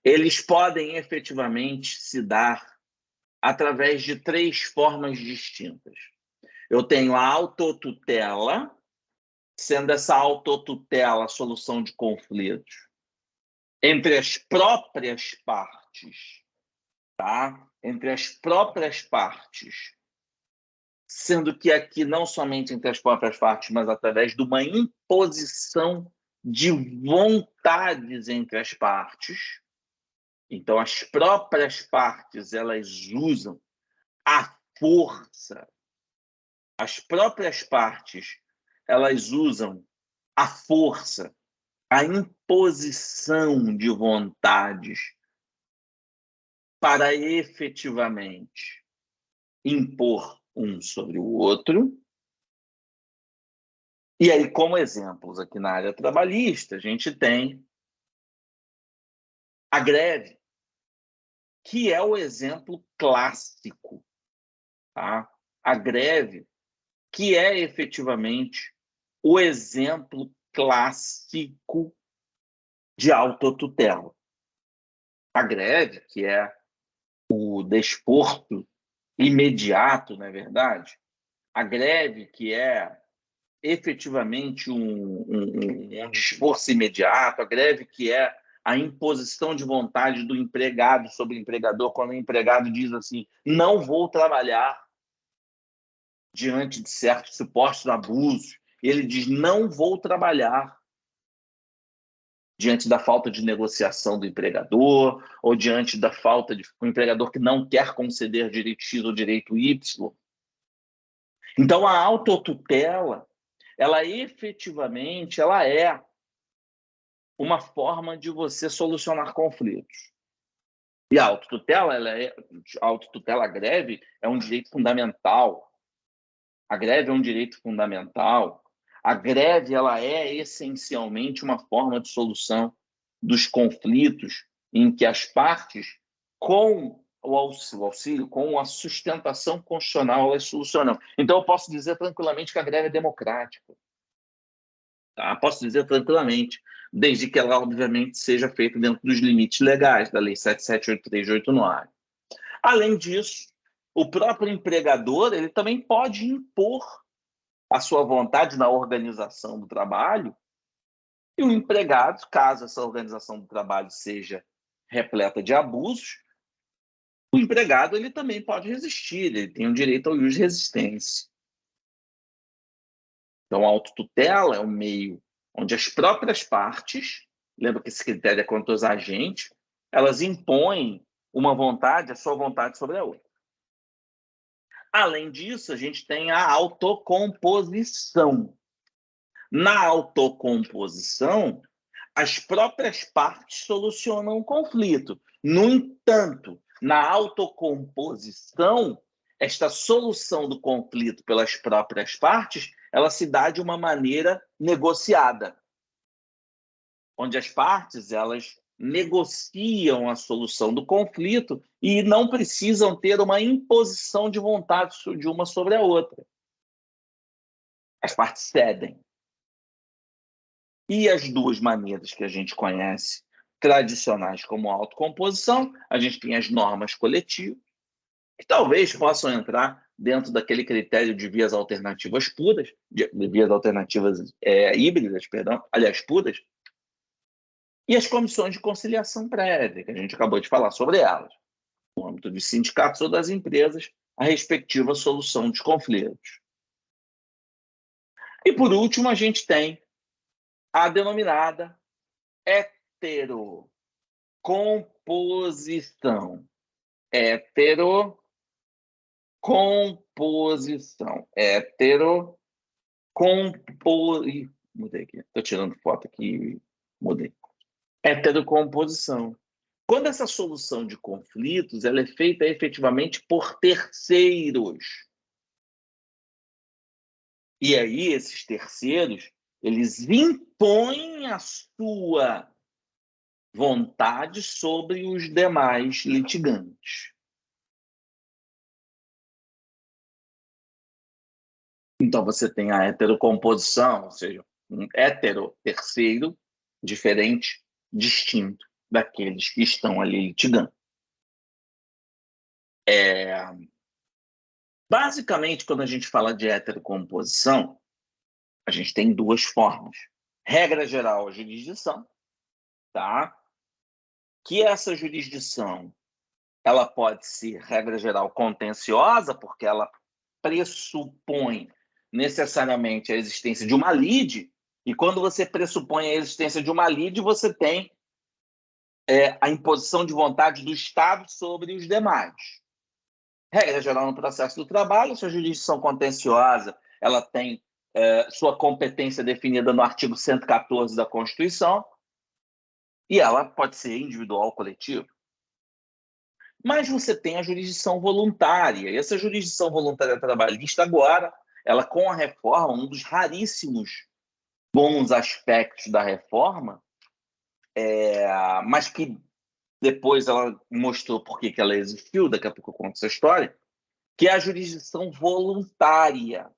eles podem efetivamente se dar através de 3 formas distintas. Eu tenho a autotutela, sendo essa autotutela a solução de conflitos entre as próprias partes, tá? Entre as próprias partes, sendo que aqui não somente entre as próprias partes, mas através de uma imposição de vontades entre as partes. Então, as próprias partes, elas usam a força. As próprias partes, elas usam a força, a imposição de vontades para efetivamente impor um sobre o outro. E aí, como exemplos aqui na área trabalhista, a gente tem a greve. que é o exemplo clássico, tá? A greve, que é efetivamente o exemplo clássico de autotutela. A greve, que é o desporto imediato, não é verdade? A greve, que é efetivamente um esforço imediato, a greve, que é a imposição de vontade do empregado sobre o empregador, quando o empregado diz assim: não vou trabalhar diante de certos supostos abusos, ele diz: não vou trabalhar diante da falta de negociação do empregador, ou diante da falta de um empregador que não quer conceder direito X ou direito Y. Então, a autotutela, ela efetivamente ela é uma forma de você solucionar conflitos. E a autotutela, a autotutela, a greve, é um direito fundamental. A greve é um direito fundamental. A greve, ela é essencialmente uma forma de solução dos conflitos em que as partes, com o auxílio, com a sustentação constitucional, elas solucionam. Então, eu posso dizer tranquilamente que a greve é democrática. Tá? Posso dizer tranquilamente, desde que ela, obviamente, seja feita dentro dos limites legais da Lei 7.783 de 89. Além disso, o próprio empregador ele também pode impor a sua vontade na organização do trabalho, e o empregado, caso essa organização do trabalho seja repleta de abusos, o empregado ele também pode resistir, ele tem o direito ao ius de resistência. Então, a autotutela é um meio onde as próprias partes, lembra que esse critério é contra os agentes, elas impõem uma vontade, a sua vontade sobre a outra. Além disso, a gente tem a autocomposição. Na autocomposição, as próprias partes solucionam o conflito. No entanto, na autocomposição, esta solução do conflito pelas próprias partes, ela se dá de uma maneira negociada, onde as partes elas negociam a solução do conflito e não precisam ter uma imposição de vontade de uma sobre a outra. As partes cedem. E as duas maneiras que a gente conhece, tradicionais como autocomposição, a gente tem as normas coletivas, que talvez possam entrar dentro daquele critério de vias alternativas puras, de vias alternativas híbridas, perdão, aliás, puras, e as comissões de conciliação prévia, que a gente acabou de falar sobre elas, no âmbito dos sindicatos ou das empresas, a respectiva solução dos conflitos. E, por último, a gente tem a denominada heterocomposição. Mudei aqui. Estou tirando foto aqui. Mudei. Heterocomposição. Quando essa solução de conflitos ela é feita efetivamente por terceiros. E aí, esses terceiros, eles impõem a sua vontade sobre os demais litigantes. Então, você tem a heterocomposição, ou seja, um hétero terceiro, diferente, distinto daqueles que estão ali litigando. Basicamente, quando a gente fala de heterocomposição, a gente tem duas formas. Regra geral, a jurisdição, tá? Que essa jurisdição ela pode ser, regra geral, contenciosa, porque ela pressupõe necessariamente a existência de uma lide, e quando você pressupõe a existência de uma lide, você tem a imposição de vontade do Estado sobre os demais. Regra geral no processo do trabalho, se a jurisdição contenciosa ela tem sua competência definida no artigo 114 da Constituição, e ela pode ser individual ou coletiva. Mas você tem a jurisdição voluntária, e essa jurisdição voluntária trabalhista agora, ela com a reforma, um dos raríssimos bons aspectos da reforma, mas que depois ela mostrou por que ela existiu, daqui a pouco eu conto essa história, que é a jurisdição voluntária,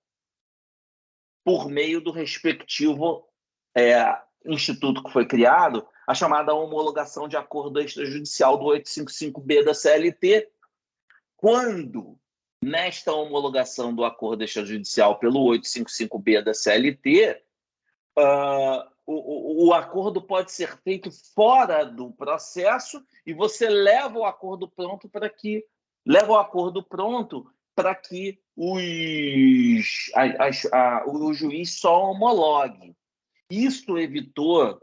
por meio do respectivo instituto que foi criado, a chamada homologação de acordo extrajudicial do 855B da CLT, quando, nesta homologação do acordo extrajudicial pelo 855B da CLT, o acordo pode ser feito fora do processo e você leva o acordo pronto para que o juiz só homologue. Isso evitou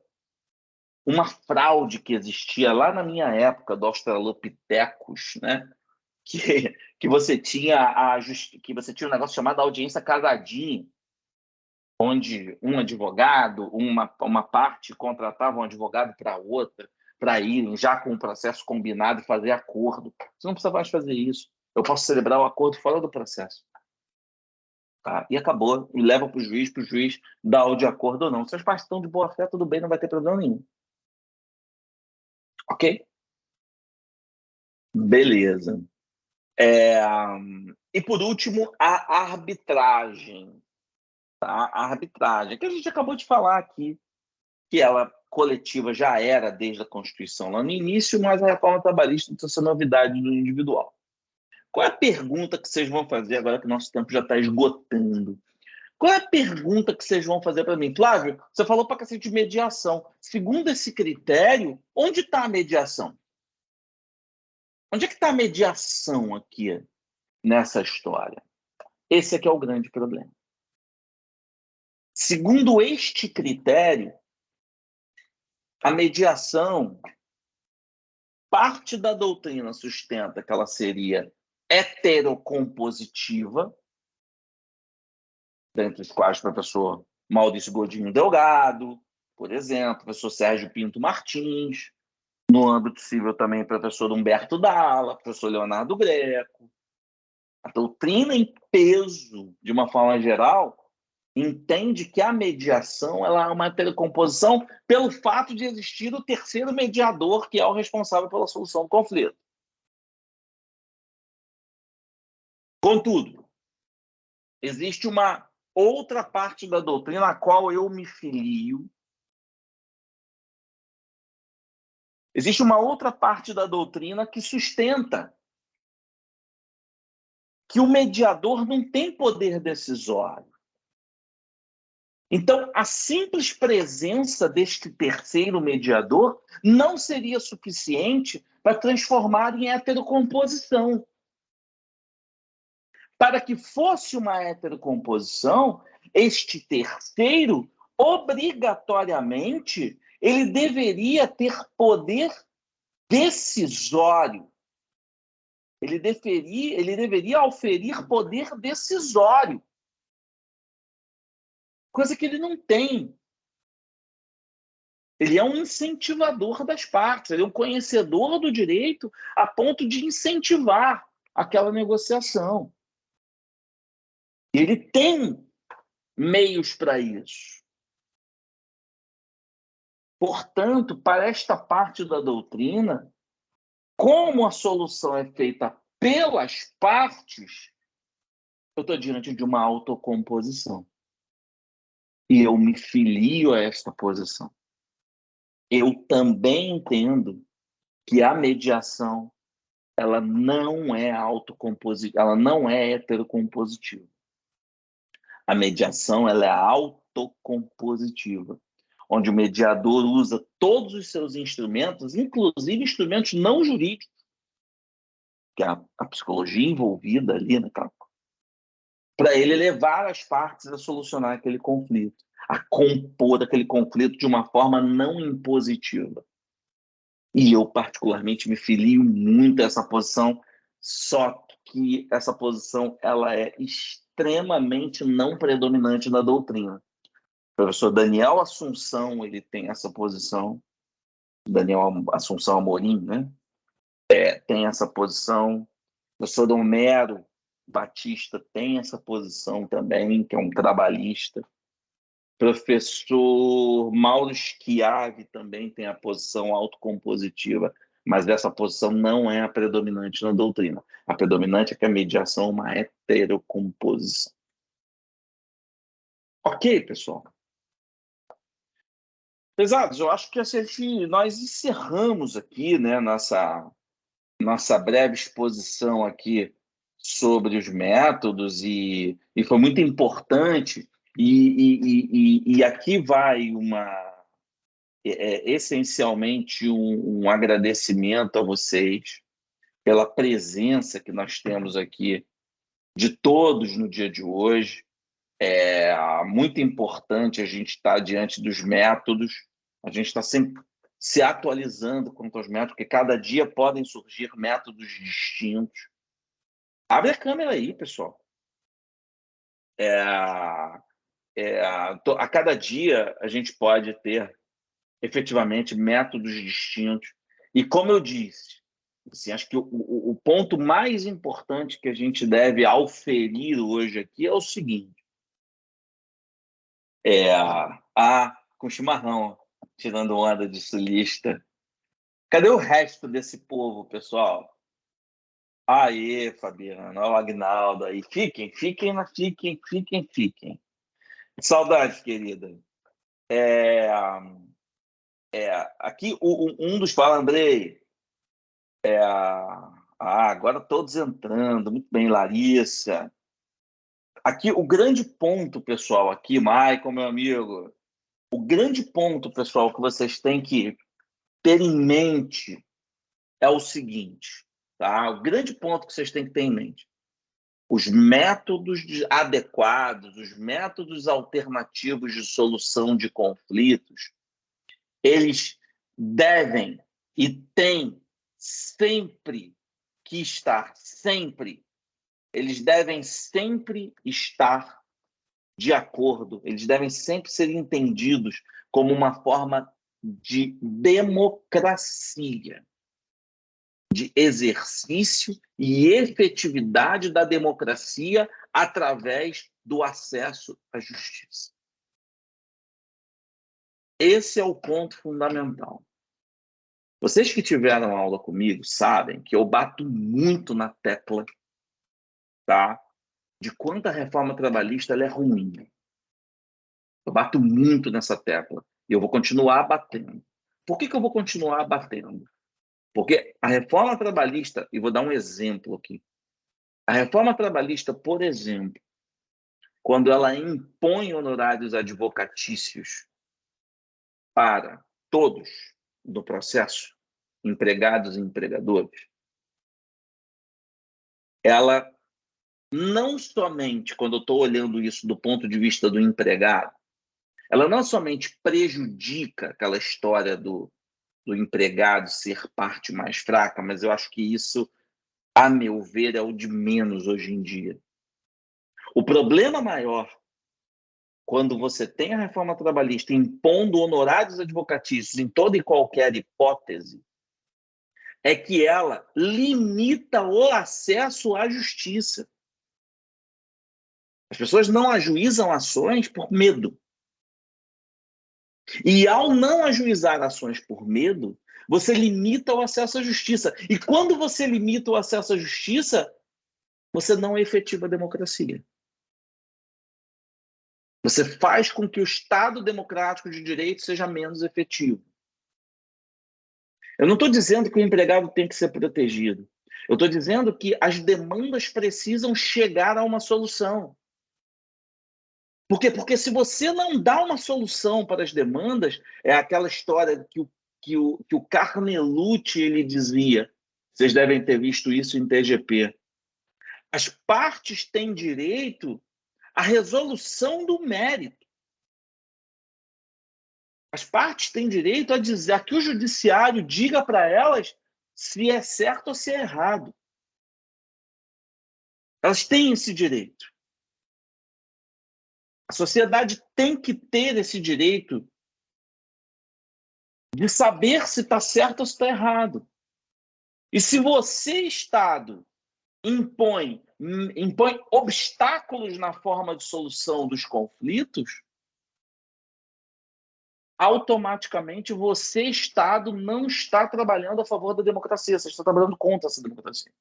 uma fraude que existia lá na minha época do Australopithecus, né? Que você tinha um negócio chamado audiência casadinha, onde um advogado, uma parte contratava um advogado para outra, para irem já com o processo combinado e fazer acordo. Você não precisa mais fazer isso. Eu posso celebrar o acordo fora do processo. Tá? E acabou. E leva para o juiz dar o de acordo ou não. Se as partes estão de boa fé, tudo bem, não vai ter problema nenhum. Ok? Beleza. E, por último, a arbitragem. Tá? A arbitragem, que a gente acabou de falar aqui, que ela coletiva já era desde a Constituição lá no início, mas a reforma trabalhista trouxe essa novidade do individual. Qual é a pergunta que vocês vão fazer agora que o nosso tempo já está esgotando? Qual é a pergunta que vocês vão fazer para mim? Flávio, você falou para cacete de mediação. Segundo esse critério, onde está a mediação? Onde é que está a mediação aqui nessa história? Esse aqui é o grande problema. Segundo este critério, a mediação, parte da doutrina sustenta que ela seria heterocompositiva, dentre os quais o professor Maurício Godinho Delgado, por exemplo, o professor Sérgio Pinto Martins, no âmbito civil também o professor Humberto Dalla, professor Leonardo Greco. A doutrina em peso, de uma forma geral, entende que a mediação ela é uma heterocomposição pelo fato de existir o terceiro mediador, que é o responsável pela solução do conflito. Contudo, existe uma outra parte da doutrina a qual eu me filio. Existe uma outra parte da doutrina que sustenta que o mediador não tem poder decisório. Então, a simples presença deste terceiro mediador não seria suficiente para transformar em heterocomposição. Para que fosse uma heterocomposição, este terceiro, obrigatoriamente, ele deveria ter poder decisório. Ele deveria auferir poder decisório. Coisa que ele não tem. Ele é um incentivador das partes, ele é um conhecedor do direito a ponto de incentivar aquela negociação. Ele tem meios para isso. Portanto, para esta parte da doutrina, como a solução é feita pelas partes, eu estou diante de uma autocomposição. E eu me filio a esta posição. Eu também entendo que a mediação ela não é autocompositiva, ela não é heterocompositiva. A mediação ela é autocompositiva, onde o mediador usa todos os seus instrumentos, inclusive instrumentos não jurídicos, que é a psicologia envolvida ali, né, para ele levar as partes a solucionar aquele conflito, a compor aquele conflito de uma forma não impositiva. E eu, particularmente, me filio muito a essa posição, só que essa posição ela é extremamente não predominante na doutrina. O professor Daniel Assunção ele tem essa posição, Daniel Assunção Amorim, né? Tem essa posição. O professor Homero Batista tem essa posição também, que é um trabalhista. Professor Mauro Schiavi também tem a posição autocompositiva. mas essa posição não é a predominante na doutrina. A predominante é que a mediação é uma heterocomposição. Ok, pessoal? Pesados, eu acho que nós encerramos aqui, né, nossa breve exposição aqui sobre os métodos e foi muito importante. E aqui vai essencialmente um agradecimento a vocês pela presença que nós temos aqui de todos no dia de hoje. É muito importante a gente estar diante dos métodos, a gente está sempre se atualizando quanto aos métodos, porque cada dia podem surgir métodos distintos. Abre a câmera aí, pessoal. A cada dia a gente pode ter efetivamente métodos distintos. E como eu disse, assim, acho que o ponto mais importante que a gente deve auferir hoje aqui é o seguinte: com chimarrão, tirando onda de sulista. Cadê o resto desse povo, pessoal? Aê, Fabiano, olha o Agnaldo aí. Fiquem. Saudades, querida. Aqui um dos fala, Andrei. Agora todos entrando. Muito bem, Larissa. Aqui o grande ponto, pessoal, aqui, Maicon, meu amigo, o grande ponto, pessoal, que vocês têm que ter em mente é o seguinte, tá? O grande ponto que vocês têm que ter em mente: os métodos adequados, os métodos alternativos de solução de conflitos, eles devem e têm sempre que estar, eles devem sempre estar de acordo, eles devem sempre ser entendidos como uma forma de democracia, de exercício e efetividade da democracia através do acesso à justiça. Esse é o ponto fundamental. Vocês que tiveram aula comigo sabem que eu bato muito na tecla, tá, de quanto a reforma trabalhista ela é ruim. Eu bato muito nessa tecla e eu vou continuar batendo. Por que eu vou continuar batendo? Porque a reforma trabalhista, e vou dar um exemplo aqui, a reforma trabalhista, por exemplo, quando ela impõe honorários advocatícios para todos no processo, empregados e empregadores, ela não somente, quando eu estou olhando isso do ponto de vista do empregado, ela não somente prejudica aquela história do empregado ser parte mais fraca, mas eu acho que isso, a meu ver, é o de menos hoje em dia. O problema maior, quando você tem a reforma trabalhista impondo honorários advocatícios em toda e qualquer hipótese, é que ela limita o acesso à justiça. As pessoas não ajuizam ações por medo. E ao não ajuizar ações por medo, você limita o acesso à justiça. E quando você limita o acesso à justiça, você não efetiva a democracia. Você faz com que o Estado democrático de direito seja menos efetivo. Eu não estou dizendo que o empregado tem que ser protegido. Eu estou dizendo que as demandas precisam chegar a uma solução. Por quê? Porque se você não dá uma solução para as demandas, é aquela história que o Carnelucci ele dizia, vocês devem ter visto isso em TGP. As partes têm direito à resolução do mérito. As partes têm direito a dizer, a que o judiciário diga para elas se é certo ou se é errado. Elas têm esse direito. A sociedade tem que ter esse direito de saber se está certo ou se está errado. E se você, Estado, impõe obstáculos na forma de solução dos conflitos, automaticamente você, Estado, não está trabalhando a favor da democracia, você está trabalhando contra essa democracia.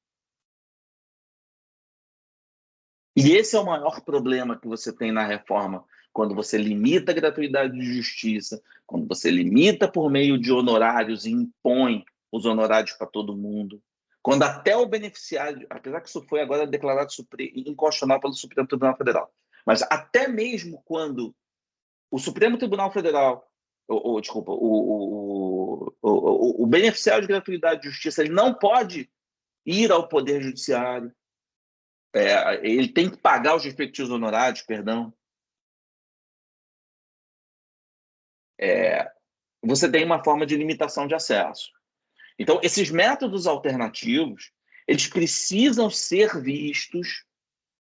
E esse é o maior problema que você tem na reforma, quando você limita a gratuidade de justiça, quando você limita por meio de honorários e impõe os honorários para todo mundo, quando até o beneficiário, apesar que isso foi agora declarado inconstitucional pelo Supremo Tribunal Federal, mas até mesmo quando o Supremo Tribunal Federal, desculpa, o beneficiário de gratuidade de justiça, ele não pode ir ao Poder Judiciário, ele tem que pagar os respectivos honorários, perdão. Você tem uma forma de limitação de acesso. Então, esses métodos alternativos, eles precisam ser vistos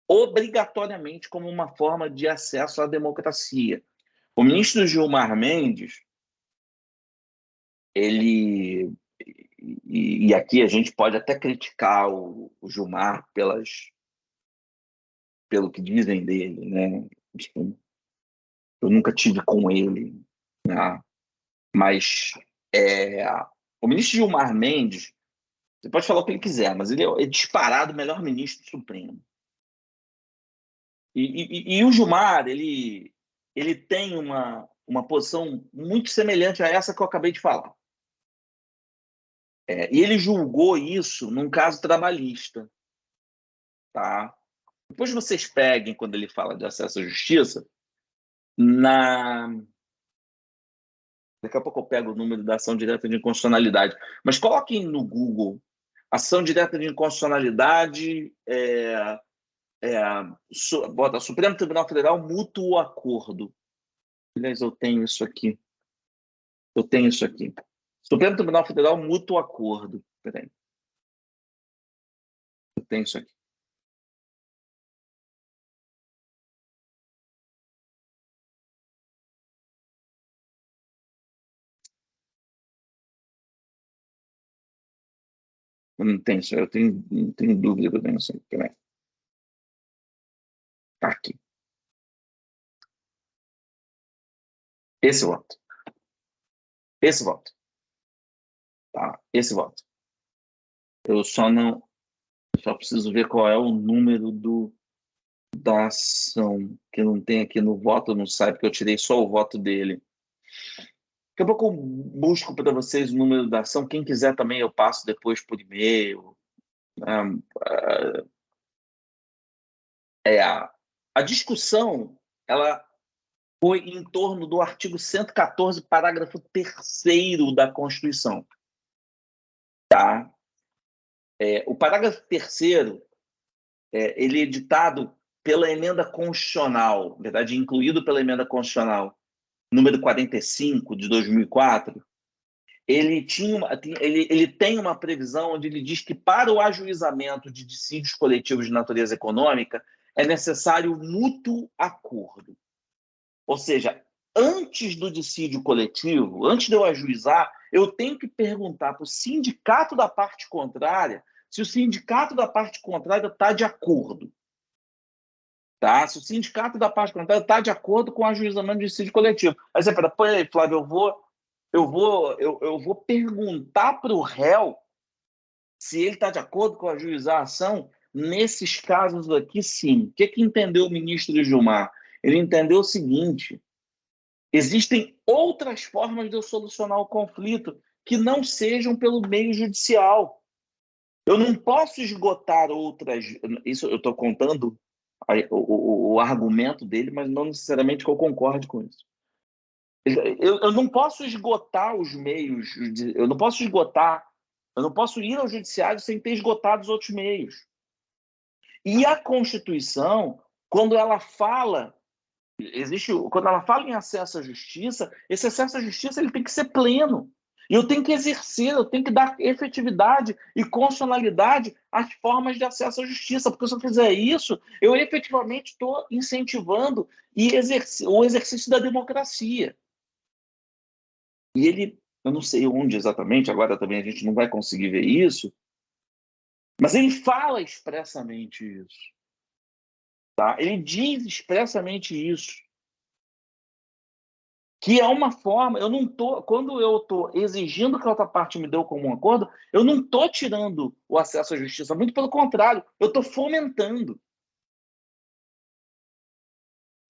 obrigatoriamente como uma forma de acesso à democracia. O ministro Gilmar Mendes, ele... E aqui a gente pode até criticar o Gilmar pelo que dizem dele, né? Eu nunca tive com ele, né? Mas o ministro Gilmar Mendes, você pode falar o que ele quiser, mas ele é disparado o melhor ministro do Supremo. E o Gilmar, ele tem uma posição muito semelhante a essa que eu acabei de falar. E ele julgou isso num caso trabalhista. Tá? Depois vocês peguem, quando ele fala de acesso à justiça, daqui a pouco eu pego o número da ação direta de inconstitucionalidade, mas coloquem no Google ação direta de inconstitucionalidade, bota Supremo Tribunal Federal, mútuo acordo. Aliás, eu tenho isso aqui. Supremo Tribunal Federal, mútuo acordo. Peraí. Eu tenho isso aqui. Eu não tenho isso, não tenho dúvida que eu tenho isso aqui. Peraí. Tá aqui. Esse voto. Esse voto. Tá? Esse voto. Eu só preciso ver qual é o número da ação, que não tem aqui no voto, não sai, porque eu tirei só o voto dele. Daqui a pouco eu busco para vocês o número da ação. Quem quiser também eu passo depois por e-mail. A discussão ela foi em torno do artigo 114, parágrafo 3º da Constituição. Tá? O parágrafo 3º ele é editado pela emenda constitucional, na verdade, incluído pela emenda constitucional número 45 de 2004, ele tem uma previsão onde ele diz que para o ajuizamento de dissídios coletivos de natureza econômica é necessário mútuo acordo. Ou seja, antes do dissídio coletivo, antes de eu ajuizar, eu tenho que perguntar para o sindicato da parte contrária se o sindicato da parte contrária está de acordo. Tá? Se o sindicato da parte contrária está de acordo com o ajuizamento de dissídio coletivo. Aí você fala, pô, aí, Flávio, eu vou perguntar para o réu se ele está de acordo com a ajuizar a ação. Nesses casos aqui, sim. O que entendeu o ministro Gilmar? Ele entendeu o seguinte: existem outras formas de eu solucionar o conflito que não sejam pelo meio judicial. Eu não posso esgotar outras... Isso eu estou contando o argumento dele, mas não necessariamente que eu concorde com isso. Eu não posso esgotar os meios, eu não posso ir ao judiciário sem ter esgotado os outros meios. E a Constituição, quando ela fala em acesso à justiça, esse acesso à justiça ele tem que ser pleno. E eu tenho que exercer, eu tenho que dar efetividade e constitucionalidade às formas de acesso à justiça, porque se eu fizer isso, eu efetivamente estou incentivando o exercício da democracia. E ele, eu não sei onde exatamente, agora também a gente não vai conseguir ver isso, mas ele fala expressamente isso. Tá? Ele diz expressamente isso. Que é uma forma, quando eu estou exigindo que a outra parte me dê como um acordo, eu não estou tirando o acesso à justiça, muito pelo contrário, eu estou fomentando.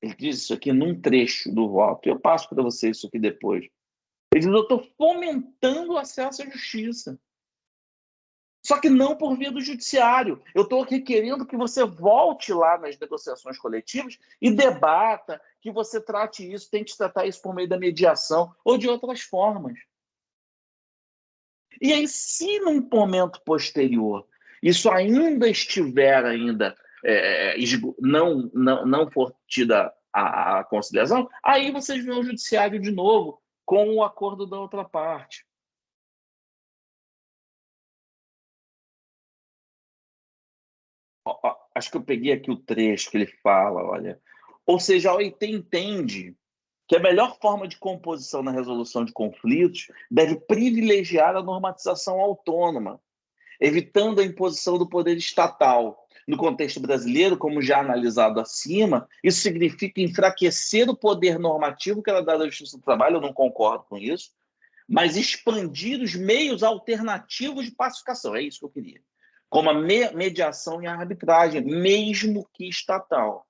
Ele diz isso aqui num trecho do voto, eu passo para vocês isso aqui depois. Ele diz, eu estou fomentando o acesso à justiça. Só que não por via do judiciário. Eu estou aqui querendo que você volte lá nas negociações coletivas e debata, que você trate isso, tente tratar isso por meio da mediação ou de outras formas. E aí, se num momento posterior isso ainda estiver não for tida a consideração, aí vocês vêem o judiciário de novo com o acordo da outra parte. Acho que eu peguei aqui o trecho que ele fala, olha. Ou seja, a OIT entende que a melhor forma de composição na resolução de conflitos deve privilegiar a normatização autônoma, evitando a imposição do poder estatal. No contexto brasileiro, como já analisado acima, isso significa enfraquecer o poder normativo que era dado à Justiça do Trabalho, eu não concordo com isso, mas expandir os meios alternativos de pacificação, é isso que eu queria, como a mediação e a arbitragem, mesmo que estatal.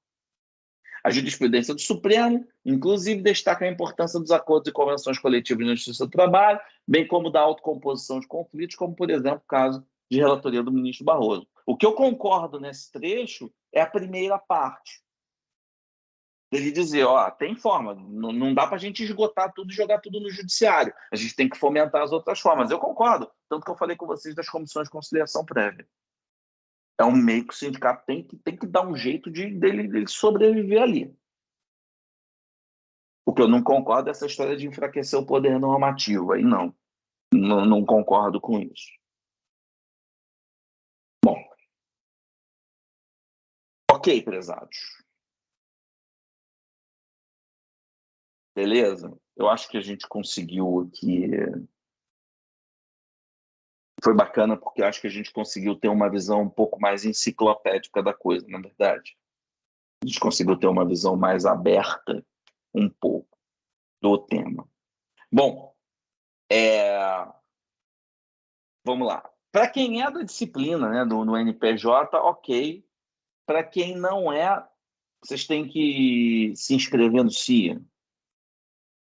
A jurisprudência do Supremo, inclusive, destaca a importância dos acordos e convenções coletivas na Justiça do Trabalho, bem como da autocomposição de conflitos, como, por exemplo, o caso de relatoria do ministro Barroso. O que eu concordo nesse trecho é a primeira parte. Ele dizer, tem forma, não dá para a gente esgotar tudo e jogar tudo no judiciário. A gente tem que fomentar as outras formas. Eu concordo, tanto que eu falei com vocês das comissões de conciliação prévia. É um meio que o sindicato tem que dar um jeito dele sobreviver ali. O que eu não concordo é essa história de enfraquecer o poder normativo. Aí não concordo com isso. Bom. Ok, prezados. Beleza? Eu acho que a gente conseguiu aqui. Foi bacana porque eu acho que a gente conseguiu ter uma visão um pouco mais enciclopédica da coisa, na verdade. A gente conseguiu ter uma visão mais aberta um pouco do tema. Bom, vamos lá. Para quem é da disciplina, né, no NPJ, ok. Para quem não é, vocês têm que se inscrever no CIA.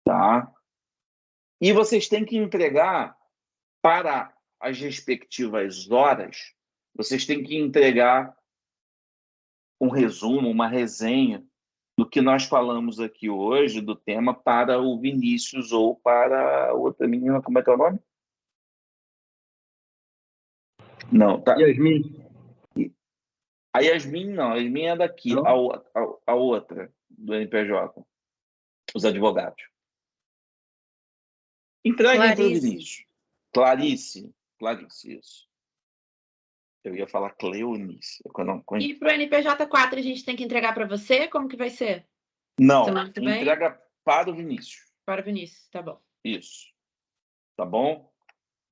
Tá? E vocês têm que entregar para as respectivas horas, vocês têm que entregar um resumo, uma resenha do que nós falamos aqui hoje, do tema, para o Vinícius ou para a outra menina, como é que é o nome? Não, tá. Yasmin. A Yasmin não, a Yasmin é daqui, a outra, do NPJ, os advogados. Entreguem para o Vinícius. Clarice, isso. Eu ia falar Cleonice. E para o NPJ 4 a gente tem que entregar para você? Como que vai ser? Não, entrega para o Vinícius. Para o Vinícius, tá bom. Isso. Tá bom?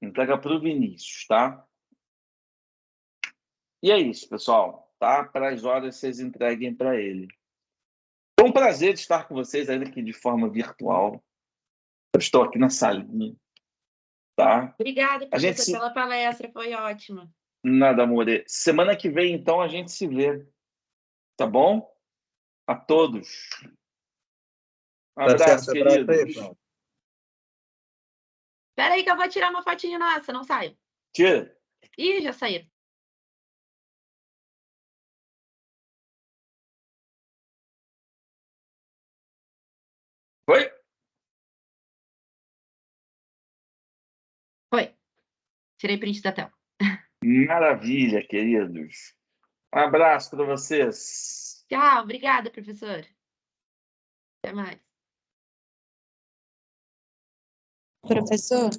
Entrega para o Vinícius, tá? E é isso, pessoal. Tá? Para as horas vocês entreguem para ele. Foi um prazer estar com vocês ainda aqui de forma virtual. Eu estou aqui na salinha. Tá? Obrigada, professor, pela palestra. Foi ótima. Nada, amor. Semana que vem, então, a gente se vê. Tá bom? A todos. Um abraço, queridos. Espera aí que eu vou tirar uma fotinha nossa, não saio. Tira. Ih, já saíram. Foi? Foi. Tirei print da tela. Maravilha, queridos. Um abraço para vocês. Tchau, obrigada, professor. Até mais. Professor?